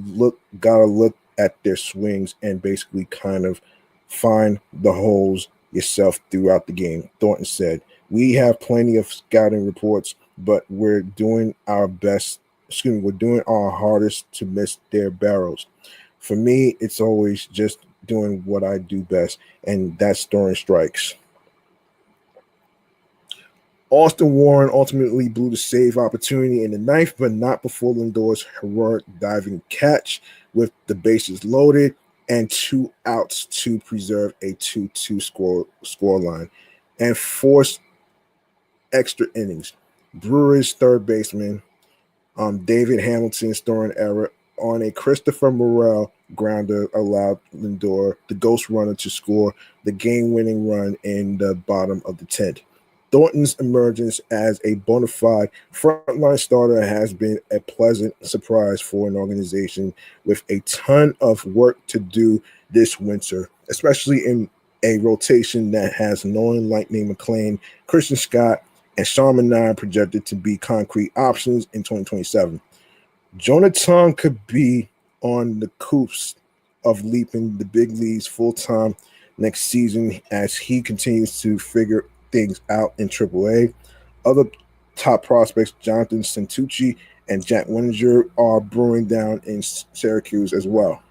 gotta look at their swings and basically kind of find the holes yourself throughout the game, Thornton said. We have plenty of scouting reports, but we're doing our best. We're doing our hardest to miss their barrels. For me, it's always just doing what I do best, and that's throwing strikes. Austin Warren ultimately blew the save opportunity in the ninth, but not before Lindor's heroic diving catch with the bases loaded and 2 outs to preserve a 2-2 scoreline and force extra innings. Brewers third baseman David Hamilton's throwing error on a Christopher Morel grounder allowed Lindor, the ghost runner, to score the game-winning run in the bottom of the 10th. Thornton's emergence as a bona fide frontline starter has been a pleasant surprise for an organization with a ton of work to do this winter, especially in a rotation that has Nolan Lightning McClain, Christian Scott, and Sean Manaea projected to be concrete options in 2027. Jonathan could be on the cusp of leaping the big leagues full-time next season as he continues to figure things out in AAA. Other top prospects, Jonathan Santucci and Jack Winninger, are brewing down in Syracuse as well.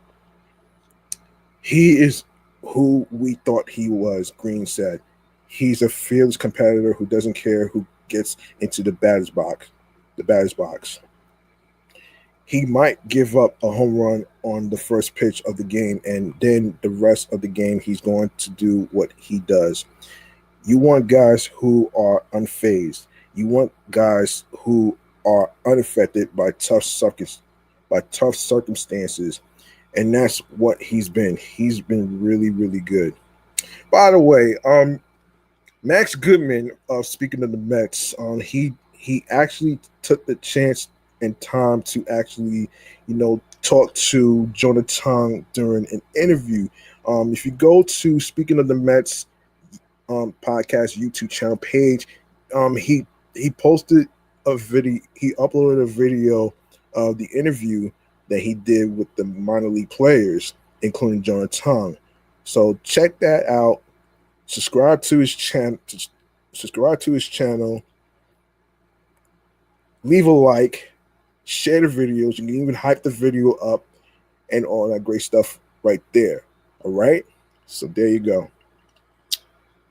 He is who we thought he was, Green said. He's a fearless competitor who doesn't care who gets into the batter's box. He might give up a home run on the first pitch of the game, and then the rest of the game he's going to do what he does. You want guys who are unfazed. You want guys who are unaffected by tough circumstances, and that's what he's been. He's been really, really good. By the way, Max Goodman, speaking of the Mets, he actually took the chance and time to actually, talk to Jonathan during an interview. If you go to Speaking of the Mets podcast YouTube channel page, he posted a video. He uploaded a video of the interview that he did with the minor league players, including Jonathan. So check that out. Subscribe to his channel. Subscribe to his channel. Leave a like. Share the videos. You can even hype the video up and all that great stuff right there. All right. So there you go.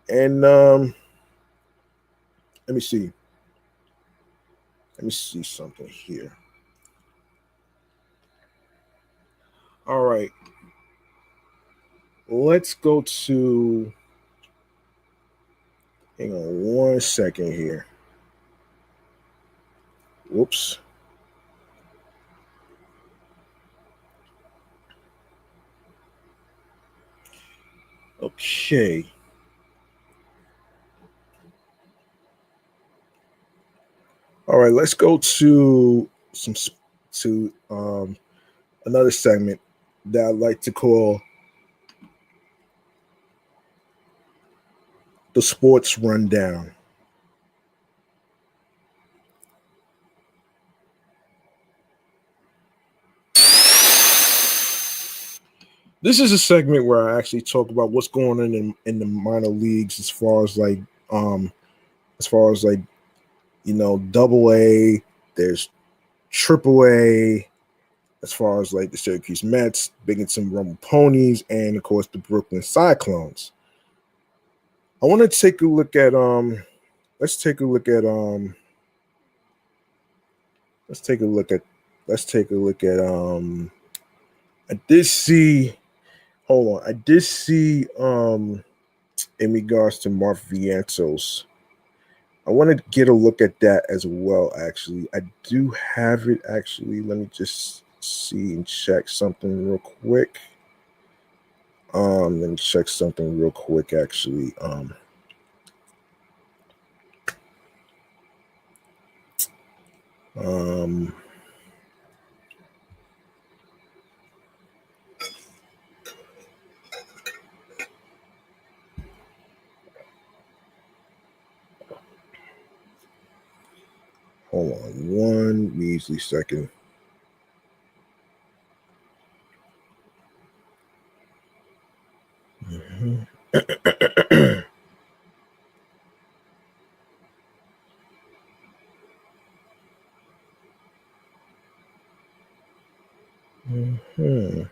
And let me see. Let me see something here. All right. Let's go to. Hang on 1 second here. Whoops. Okay. All right, let's go to another segment that I like to call the sports rundown. This is a segment where I actually talk about what's going on in the minor leagues as far as double A, there's triple A, as far as like the Syracuse Mets, Binghamton Rumble Ponies, and of course the Brooklyn Cyclones. I want to take a look at let's take a look at I did see in regards to Mark Vientos. I want to get a look at that as well, actually. I do have it, actually. Let me just see and check something real quick. Let me check something real quick, actually. Hold on one measly second. Mm-hmm. Mm-hmm.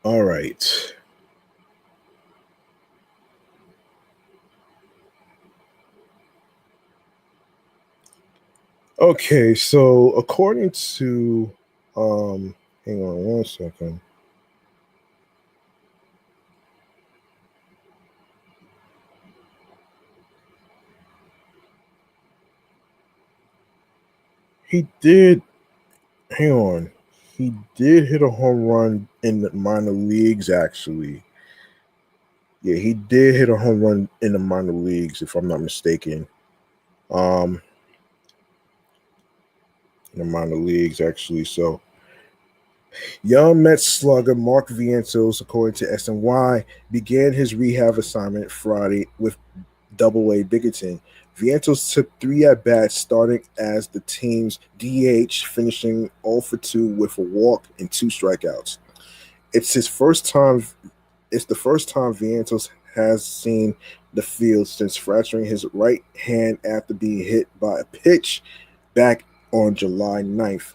All right. Okay, so according to hang on 1 second. He did hang on. He did hit a home run in the minor leagues, actually. Yeah, he did hit a home run in the minor leagues, if I'm not mistaken. In the minor leagues, actually. So, young Mets slugger Mark Vientos, according to SNY, began his rehab assignment Friday with Double-A Binghamton. Vientos took 3 at-bats, starting as the team's DH, finishing 0 for 2 with a walk and 2 strikeouts. It's the first time Vientos has seen the field since fracturing his right hand after being hit by a pitch back on July 9th.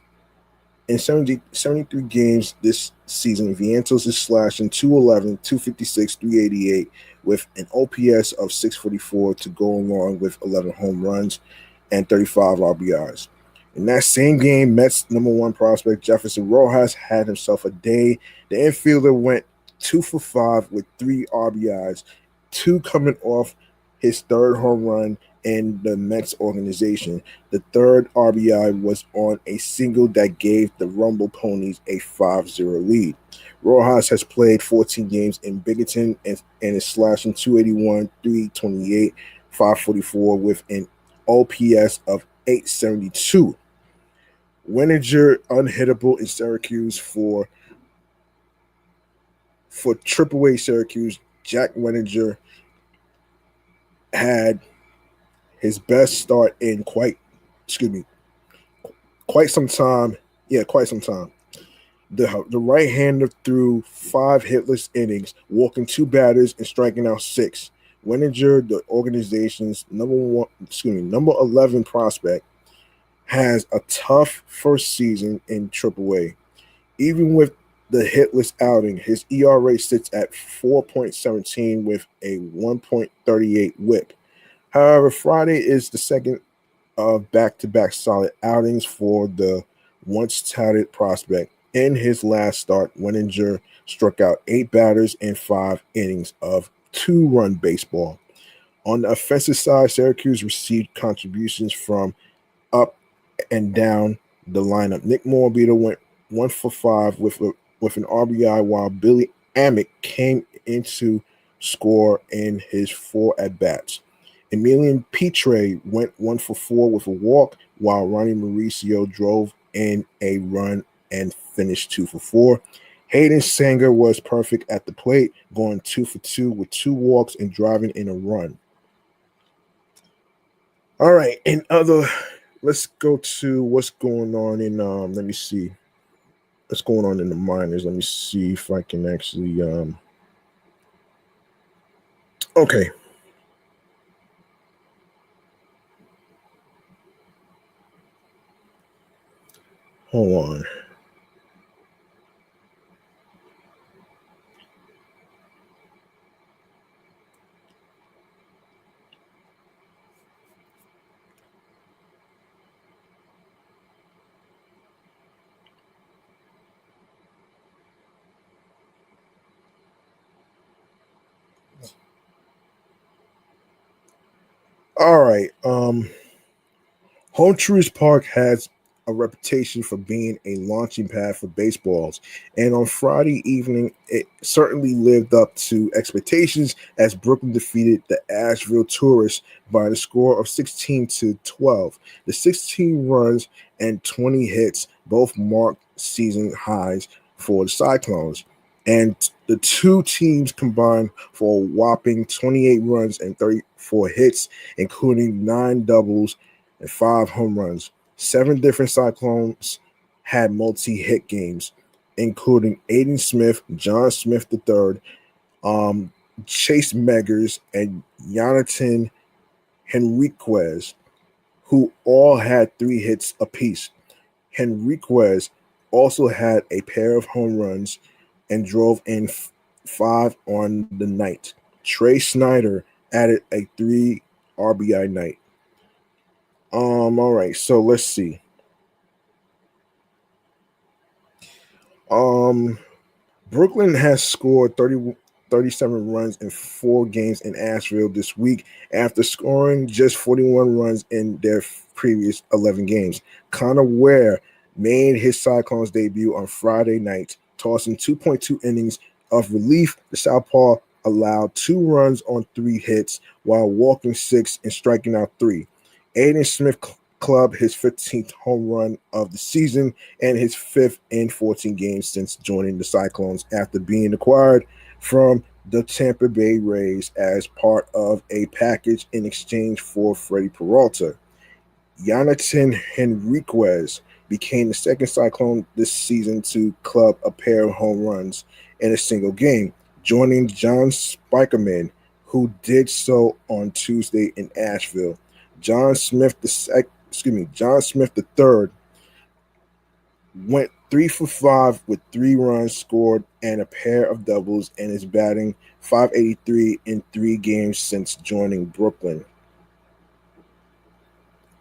In 73 games this season, Vientos is slashing 211, 256, 388 with an OPS of 644 to go along with 11 home runs and 35 RBIs. In that same game, Mets number one prospect Jefferson Rojas had himself a day. The infielder went 2 for 5 with 3 RBIs, two coming off his third home run in the Mets organization. The third RBI was on a single that gave the Rumble Ponies a 5-0 lead. Rojas has played 14 games in Biggerton and is slashing 281, 328, 544 with an OPS of 872. Weninger unhittable in Syracuse for AAA Syracuse. Jack Weninger had his best start in quite some time. Yeah, quite some time. The right-hander threw 5 hitless innings, walking 2 batters and striking out 6. Weninger, the organization's number 11 prospect, has a tough first season in AAA. Even with the hitless outing, his ERA sits at 4.17 with a 1.38 whip. However, Friday is the second of back-to-back solid outings for the once-touted prospect. In his last start, Weninger struck out 8 batters in 5 innings of 2-run baseball. On the offensive side, Syracuse received contributions from up and down the lineup. Nick Morabito went 1 for 5 with an RBI, while Billy Amick came into score in his 4 at-bats. Emilian Petre went 1 for 4 with a walk, while Ronnie Mauricio drove in a run and finished 2 for 4. Hayden Sanger was perfect at the plate, going 2 for 2 with 2 walks and driving in a run. All right, let's go to what's going on in let me see. What's going on in the minors? Let me see if I can actually okay. Hold on. All right. Home Truist Park has a reputation for being a launching pad for baseballs, and on Friday evening, it certainly lived up to expectations as Brooklyn defeated the Asheville Tourists by the score of 16-12. The 16 runs and 20 hits both marked season highs for the Cyclones, and the two teams combined for a whopping 28 runs and 34 hits, including 9 doubles and 5 home runs. 7 different Cyclones had multi-hit games, including Aiden Smith, John Smith III, Chase Meggers, and Jonathan Henriquez, who all had 3 hits apiece. Henriquez also had a pair of home runs and drove in 5 on the night. Trey Snyder added a 3 RBI night. All right, so let's see. Brooklyn has scored 37 runs in 4 games in Asheville this week after scoring just 41 runs in their previous 11 games. Connor Ware made his Cyclones debut on Friday night, tossing 2.2 innings of relief. The Southpaw allowed 2 runs on 3 hits while walking 6 and striking out 3. Aiden Smith clubbed his 15th home run of the season and his 5th in 14 games since joining the Cyclones after being acquired from the Tampa Bay Rays as part of a package in exchange for Freddie Peralta. Jonathan Henriquez became the second Cyclone this season to club a pair of home runs in a single game, joining John Spikerman, who did so on Tuesday in Asheville. John Smith III went 3 for 5 with 3 runs scored and a pair of doubles, and is batting .583 in 3 games since joining Brooklyn.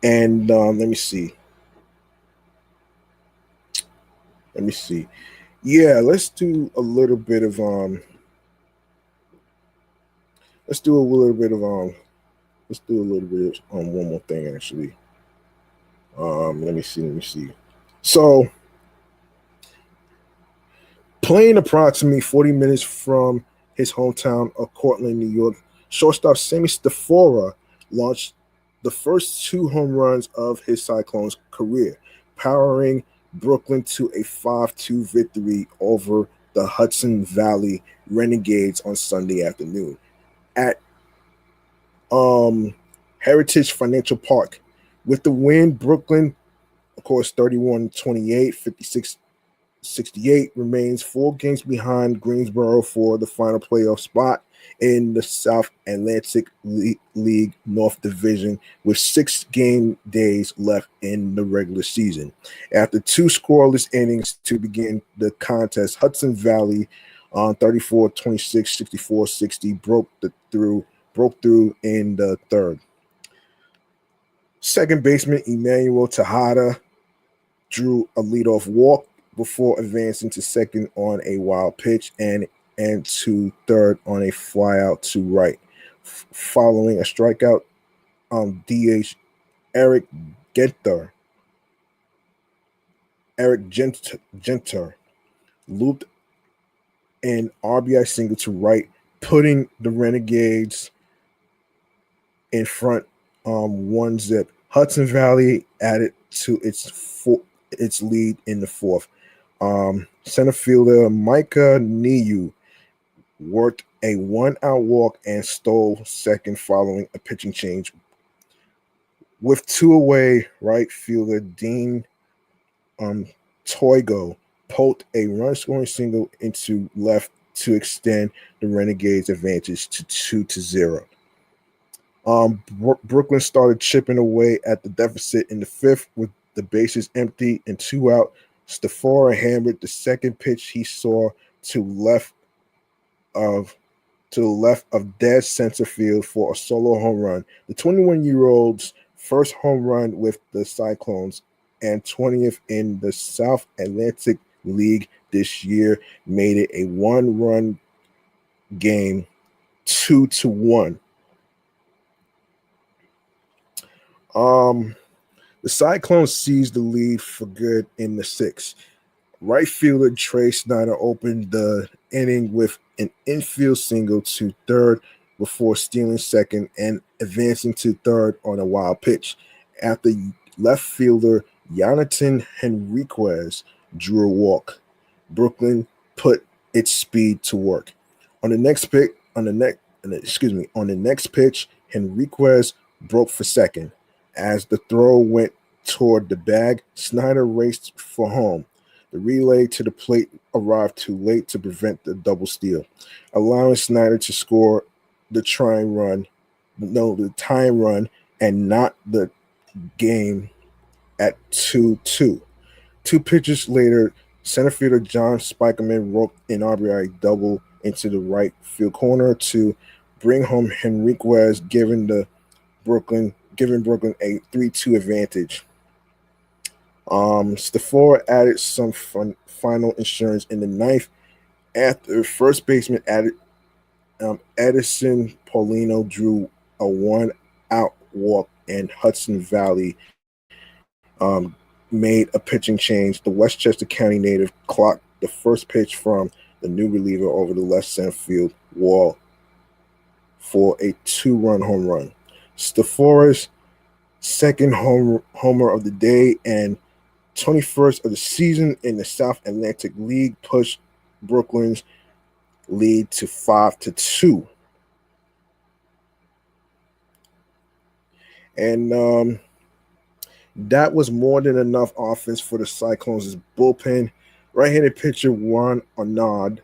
And let me see. Yeah, let's do a little bit of let's do a little bit of one more thing actually. Let me see. So, playing approximately 40 minutes from his hometown of Cortland, New York, shortstop Sammy Stafora launched the first 2 home runs of his Cyclones' career, powering Brooklyn to a 5-2 victory over the Hudson Valley Renegades on Sunday afternoon at um, Heritage Financial Park. With the win, Brooklyn, of course, 31-28, 56-68, remains 4 games behind Greensboro for the final playoff spot in the South Atlantic League North Division, with 6 game days left in the regular season. After 2 scoreless innings to begin the contest, Hudson Valley on 34-26, 64-60 broke through in the third. Second baseman Emmanuel Tejada drew a leadoff walk before advancing to second on a wild pitch and to third on a flyout to right. Following a strikeout on DH, Eric Genter looped an RBI single to right, putting the Renegades in front 1-0. Hudson Valley added to its lead in the fourth. Center fielder Micah Niu worked a 1-out walk and stole second following a pitching change. With 2 away, right fielder Dean Toigo poked a run-scoring single into left to extend the Renegades' advantage to 2-0. Brooklyn started chipping away at the deficit in the fifth with the bases empty and 2 out. Stafora hammered the second pitch he saw to the left of dead center field for a solo home run. The 21-year-old's first home run with the Cyclones and 20th in the South Atlantic League this year made it a 1-run game, 2-1. The Cyclones seized the lead for good in the sixth. Right fielder Trey Snyder opened the inning with an infield single to third before stealing second and advancing to third on a wild pitch. After left fielder Jonathan Henriquez drew a walk, Brooklyn put its speed to work. On the next pitch, Henriquez broke for second. As the throw went toward the bag, Snyder raced for home. The relay to the plate arrived too late to prevent the double steal, allowing Snyder to score the tying run and not the game at 2-2. 2 pitches later, center fielder John Spikerman roped an RBI double into the right field corner to bring home Henriquez, giving Brooklyn a 3-2 advantage. Stafora added some final insurance in the ninth after first baseman Edison Paulino drew a 1-out walk and Hudson Valley made a pitching change. The Westchester County native clocked the first pitch from the new reliever over the left center field wall for a 2-run home run. Stafora's second homer of the day and 21st of the season in the South Atlantic League pushed Brooklyn's lead to 5-2. And that was more than enough offense for the Cyclones' bullpen. Right-handed pitcher Juan Arnaud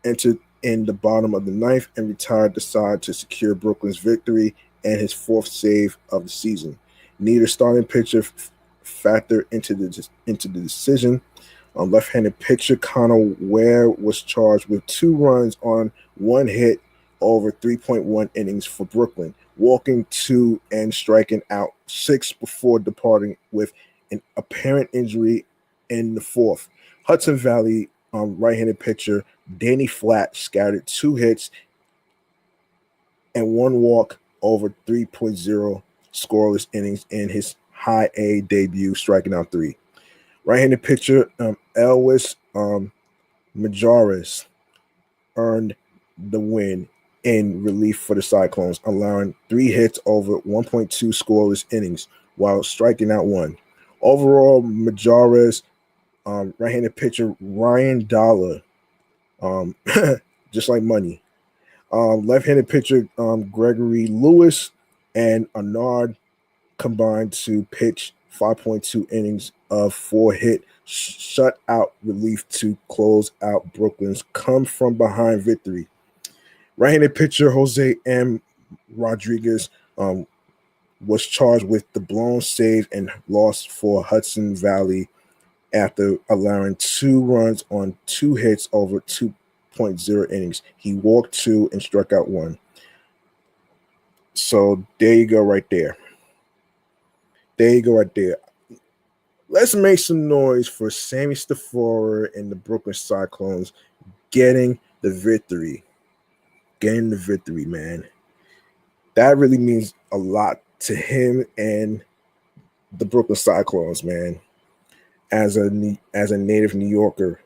entered in the bottom of the ninth and retired the side to secure Brooklyn's victory and his 4th save of the season. Neither starting pitcher factor into the decision. Left-handed pitcher Connor Ware was charged with 2 runs on 1 hit over 3.1 innings for Brooklyn, walking 2 and striking out 6 before departing with an apparent injury in the 4th. Hudson Valley right-handed pitcher Danny Flatt scattered 2 hits and 1 walk over 3.0 scoreless innings in his high A debut, striking out 3. Right-handed pitcher Elvis Majares earned the win in relief for the Cyclones, allowing 3 hits over 1.2 scoreless innings while striking out 1. Overall, Majares, right-handed pitcher Ryan Dollar, just like money. Left-handed pitcher Gregory Lewis and Arnard combined to pitch 5.2 innings of 4-hit shutout relief to close out Brooklyn's come-from-behind victory. Right-handed pitcher Jose M. Rodriguez was charged with the blown save and loss for Hudson Valley after allowing 2 runs on 2 hits over 2.0 innings. He walked 2 and struck out 1. So there you go right there. Let's make some noise for Sammy Stafora and the Brooklyn Cyclones getting the victory. Man. That really means a lot to him and the Brooklyn Cyclones, man. As a native New Yorker.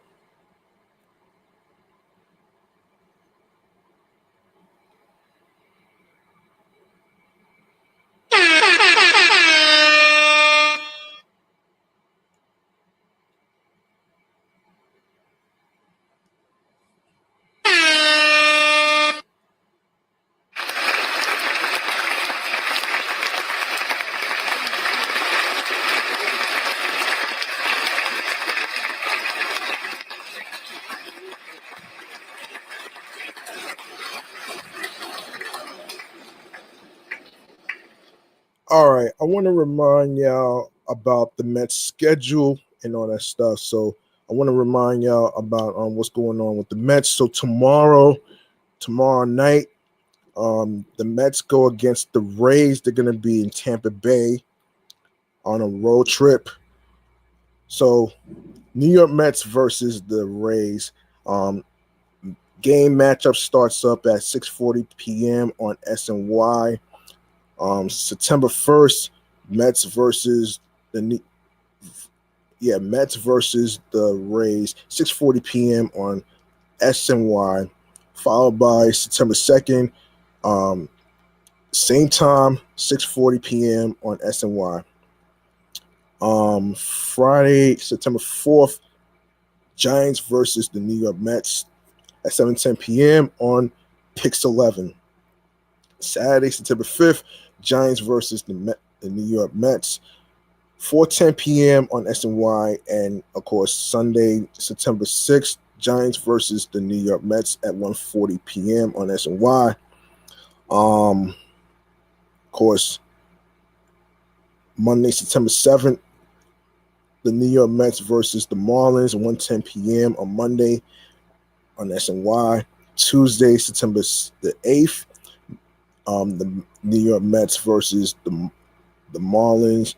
All right, I want to remind y'all about the Mets schedule and all that stuff. So I want to remind y'all about what's going on with the Mets. So tomorrow night, the Mets go against the Rays. They're going to be in Tampa Bay on a road trip. So New York Mets versus the Rays. Game matchup starts up at 6:40 p.m. on SNY. September 1st, Mets versus the Rays, 6:40 p.m. on SNY, followed by September 2nd, same time, 6:40 p.m. on SNY. Friday, September 4th, Giants versus the New York Mets at 7:10 p.m. on Pix 11. Saturday, September 5th, Giants versus the New York Mets, 4:10 p.m. on SNY. And, of course, Sunday, September 6th, Giants versus the New York Mets at 1:40 p.m. on SNY. Of course, Monday, September 7th, the New York Mets versus the Marlins, 1:10 p.m. on Monday on SNY. Tuesday, September the 8th, the New York Mets versus the Marlins,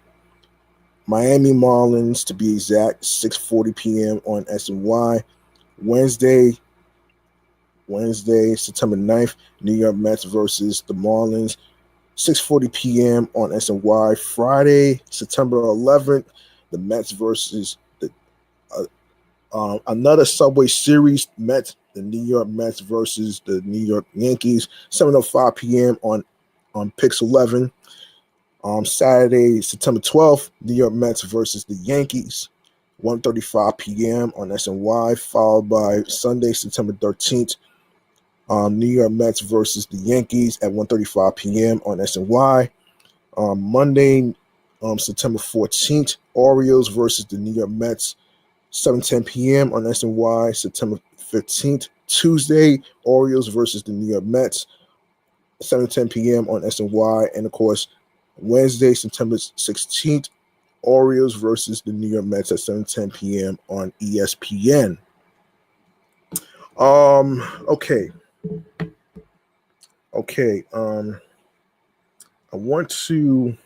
Miami Marlins to be exact, 6:40 p.m. on SNY. Wednesday, September 9th, New York Mets versus the Marlins, 6:40 p.m. on SNY. Friday, September 11th, the Mets versus another Subway Series, the New York Mets versus the New York Yankees, 7:05 p.m. on Pix 11. Saturday, September 12th, New York Mets versus the Yankees, 1:35 p.m. on SNY, followed by Sunday, September 13th, New York Mets versus the Yankees at 1:35 p.m. on SNY. Monday, September 14th, Orioles versus the New York Mets, 7:10 p.m. on SNY. September 15th, Tuesday, Orioles versus the New York Mets, 7:10 p.m. on SNY. And, of course, Wednesday, September 16th, Orioles versus the New York Mets at 7:10 p.m. on ESPN. Okay. I want to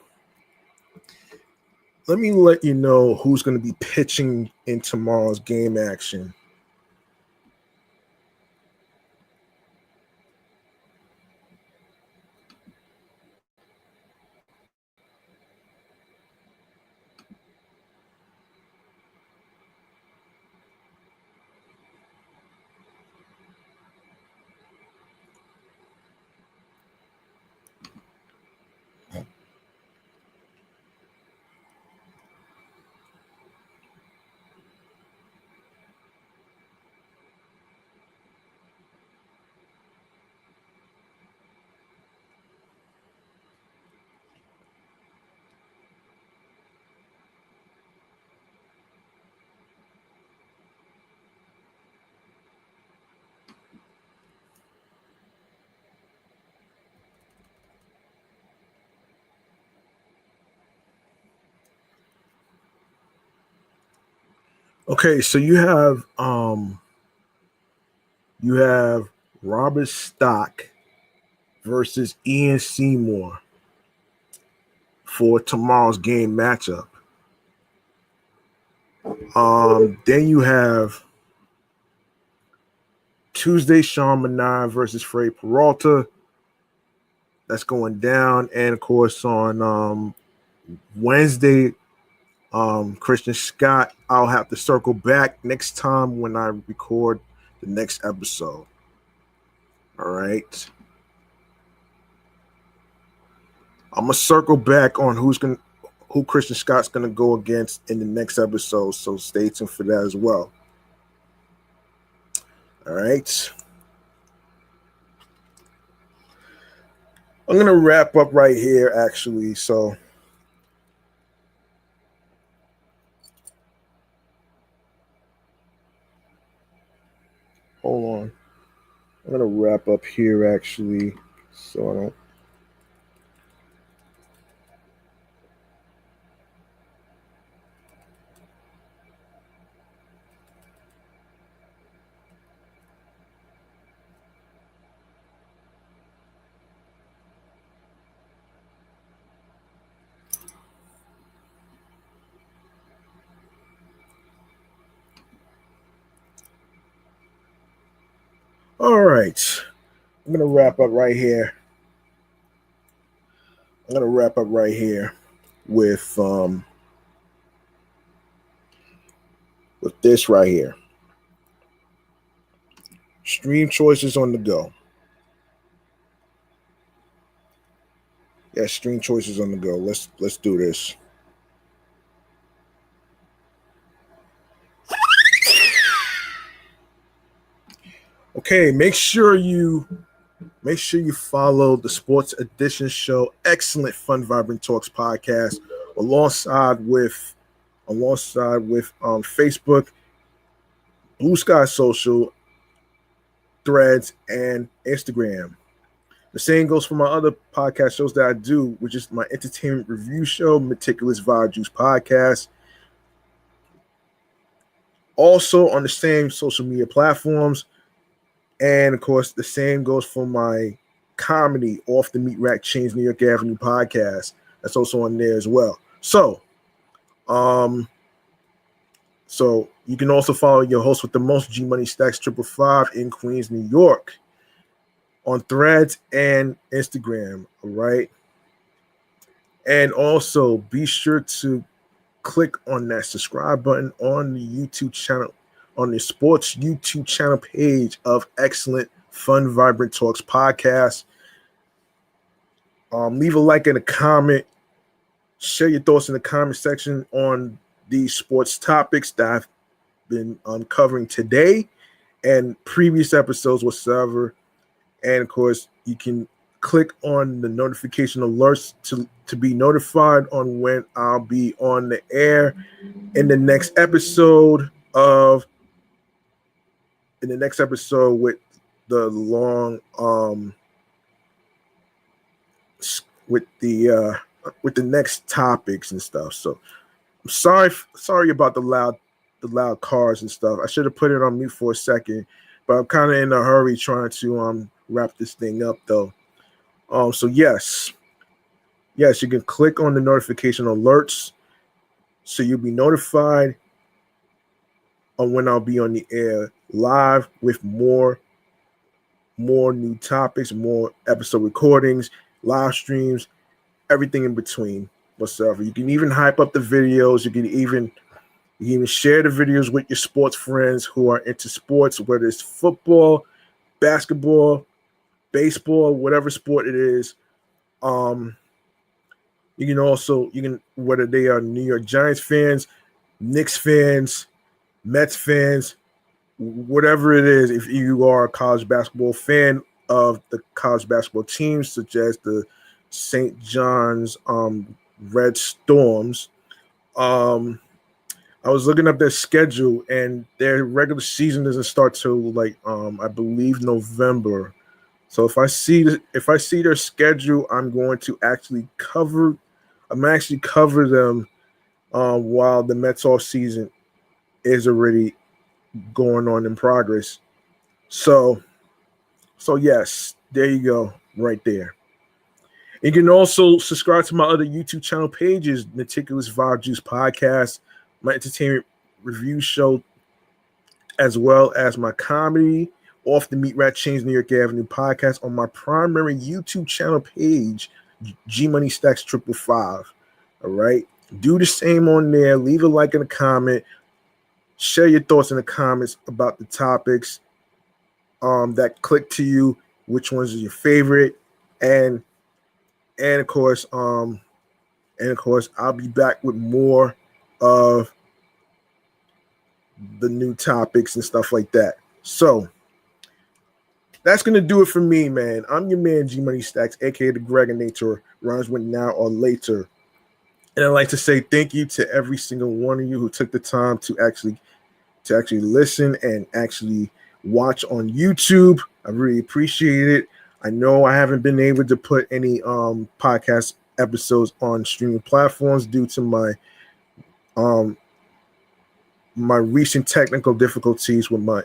let you know who's going to be pitching in tomorrow's game action. Okay, so you have Robert Stock versus Ian Seymour for tomorrow's game matchup. Then you have Tuesday Sean Menard versus Fred Peralta. That's going down. And of course on Wednesday, Christian Scott. I'll have to circle back next time when I record the next episode. All right. I'm gonna circle back on who Christian Scott's gonna go against in the next episode. So stay tuned for that as well. All right. I'm gonna wrap up right here, actually. So hold on. I'm gonna wrap up here, actually. So I don't. All right. I'm gonna wrap up right here. I'm gonna wrap up right here with this right here. Stream choices on the go. Yeah, stream choices on the go. Let's do this. Okay, make sure you follow the Sports Edition Show, excellent Fun Vibrant Talks podcast, alongside with Facebook, Bluesky Social, Threads, and Instagram. The same goes for my other podcast shows that I do, which is my entertainment review show, Meticulous Vibe Juice Podcast. Also on the same social media platforms. And of course, the same goes for my comedy Off the Meat Rack Chains New York Avenue podcast. That's also on there as well. So you can also follow your host with the most, G Money Stacks 555 in Queens, New York, on Threads and Instagram. All right. And also be sure to click on that subscribe button on the YouTube channel, on the sports YouTube channel page of Excellent Fun Vibrant Talks podcast. Leave a like and a comment. Share your thoughts in the comment section on these sports topics that I've been uncovering today and previous episodes whatsoever. And of course, you can click on the notification alerts to be notified on when I'll be on the air in the next episode with the long with the next topics and stuff. So Sorry about the loud cars and stuff. I should have put it on mute for a second, but I'm kind of in a hurry trying to wrap this thing up though. So yes, you can click on the notification alerts so you'll be notified on when I'll be on the air live with more new topics, more episode recordings, live streams, everything in between whatsoever. You can even hype up the videos. You can even share the videos with your sports friends who are into sports, whether it's football, basketball, baseball, whatever sport it is. You can whether they are New York Giants fans, Knicks fans, Mets fans, whatever it is. If you are a college basketball fan of the college basketball teams, such as the St. John's Red Storms, I was looking up their schedule, and their regular season doesn't start till I believe November. So if I see their schedule, I'm going to actually cover them while the Mets off season is already going on in progress. So yes, there you go, right there. You can also subscribe to my other YouTube channel pages, Meticulous Vibe Juice Podcast, my entertainment review show, as well as my comedy, Off the Meat Rat Chains New York Avenue podcast on my primary YouTube channel page, G Money Stacks 555. All right. Do the same on there. Leave a like and a comment. Share your thoughts in the comments about the topics that click to you, which ones are your favorite, and of course I'll be back with more of the new topics and stuff like that. So that's gonna do it for me, man. I'm your man G Money Stacks, aka the Gregonator, rhymes with now or later. And I'd like to say thank you to every single one of you who took the time to actually listen and actually watch on YouTube. I really appreciate it. I know I haven't been able to put any podcast episodes on streaming platforms due to my recent technical difficulties with my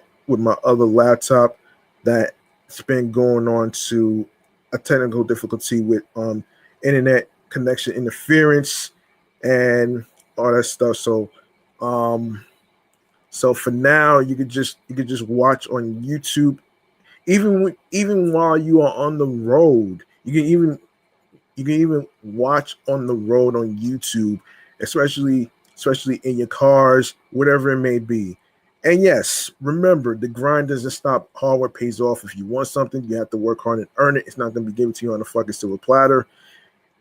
other laptop that's been going on to a technical difficulty with internet connection interference and all that stuff. So for now, you could just watch on YouTube. Even while you are on the road, you can even watch on the road on YouTube, especially in your cars, whatever it may be. And yes, remember, the grind doesn't stop. Hard work pays off. If you want something, you have to work hard and earn it. It's not going to be given to you on a fucking silver platter.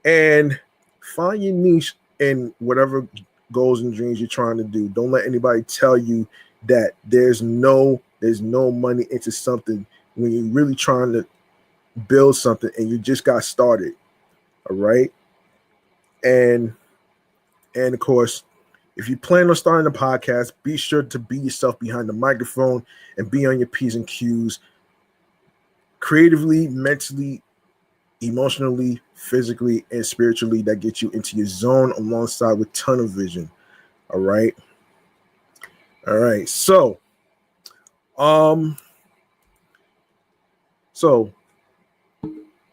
And find your niche in whatever goals and dreams you're trying to do. Don't let anybody tell you that there's no money into something when you're really trying to build something and you just got started. All right. And of course, if you plan on starting a podcast, be sure to be yourself behind the microphone and be on your P's and Q's creatively, mentally, emotionally, physically, and spiritually. That gets you into your zone alongside with tunnel vision. All right. So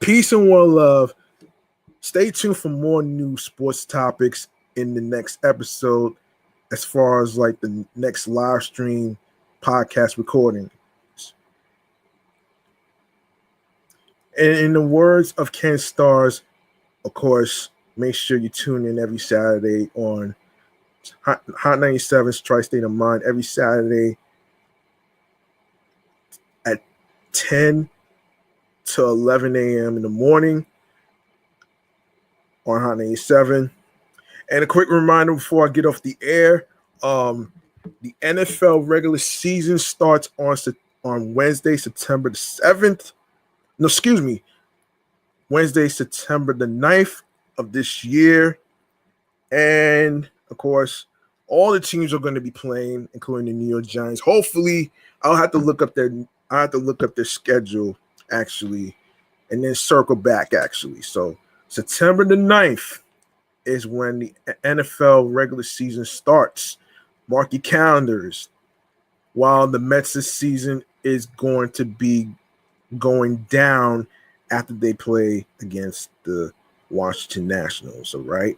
peace and one love. Stay tuned for more new sports topics in the next episode, as far as like the next live stream podcast recording. And in the words of Ken Stars, of course, make sure you tune in every Saturday on Hot 97's Tri-State of Mind, every Saturday at 10 to 11 a.m. in the morning on Hot 97. And a quick reminder before I get off the air, the NFL regular season starts on Wednesday, September the 7th. No, excuse me. Wednesday, September the 9th of this year. And, of course, all the teams are going to be playing, including the New York Giants. Hopefully, I'll have to look up their schedule, actually, and then circle back, actually. So, September the 9th, is when the NFL regular season starts. Mark your calendars. While the Mets' season is going to be going down after they play against the Washington Nationals, all right?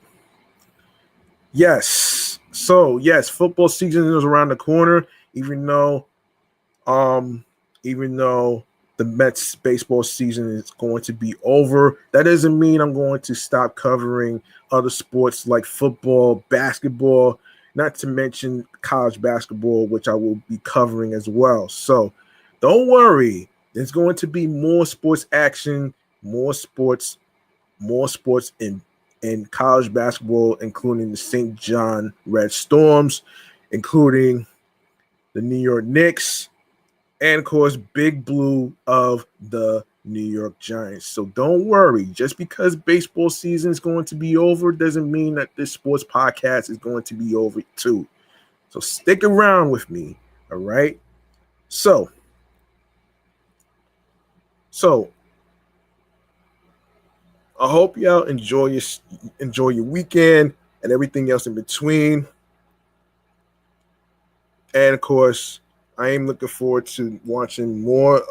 Yes. So, yes, football season is around the corner, even though the Mets baseball season is going to be over. That doesn't mean I'm going to stop covering other sports like football, basketball, not to mention college basketball, which I will be covering as well. So don't worry. There's going to be more sports action, more sports in college basketball, including the St. John Red Storms, including the New York Knicks, and of course, Big Blue of the New York Giants. So don't worry. Just because baseball season is going to be over doesn't mean that this sports podcast is going to be over too. So stick around with me. All right. So I hope y'all enjoy your weekend and everything else in between. And of course, I am looking forward to watching more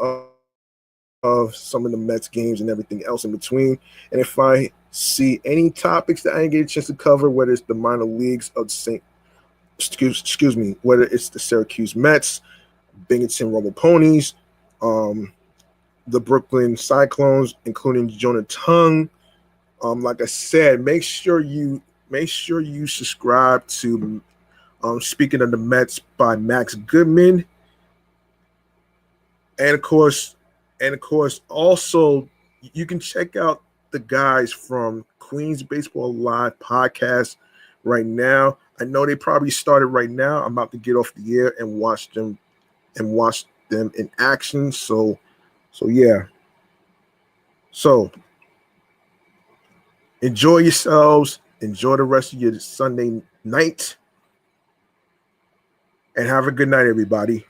of some of the Mets games and everything else in between. And if I see any topics that I didn't get a chance to cover, whether it's the minor leagues of whether it's the Syracuse Mets, Binghamton Rumble Ponies, the Brooklyn Cyclones, including Jonah Tung. Like I said, make sure you subscribe to Speaking of the Mets by Max Goodman. And of course, also you can check out the guys from Queens Baseball Live podcast right now. I know they probably started right now. I'm about to get off the air and watch them in action. So yeah. So enjoy yourselves. Enjoy the rest of your Sunday night. And have a good night, everybody.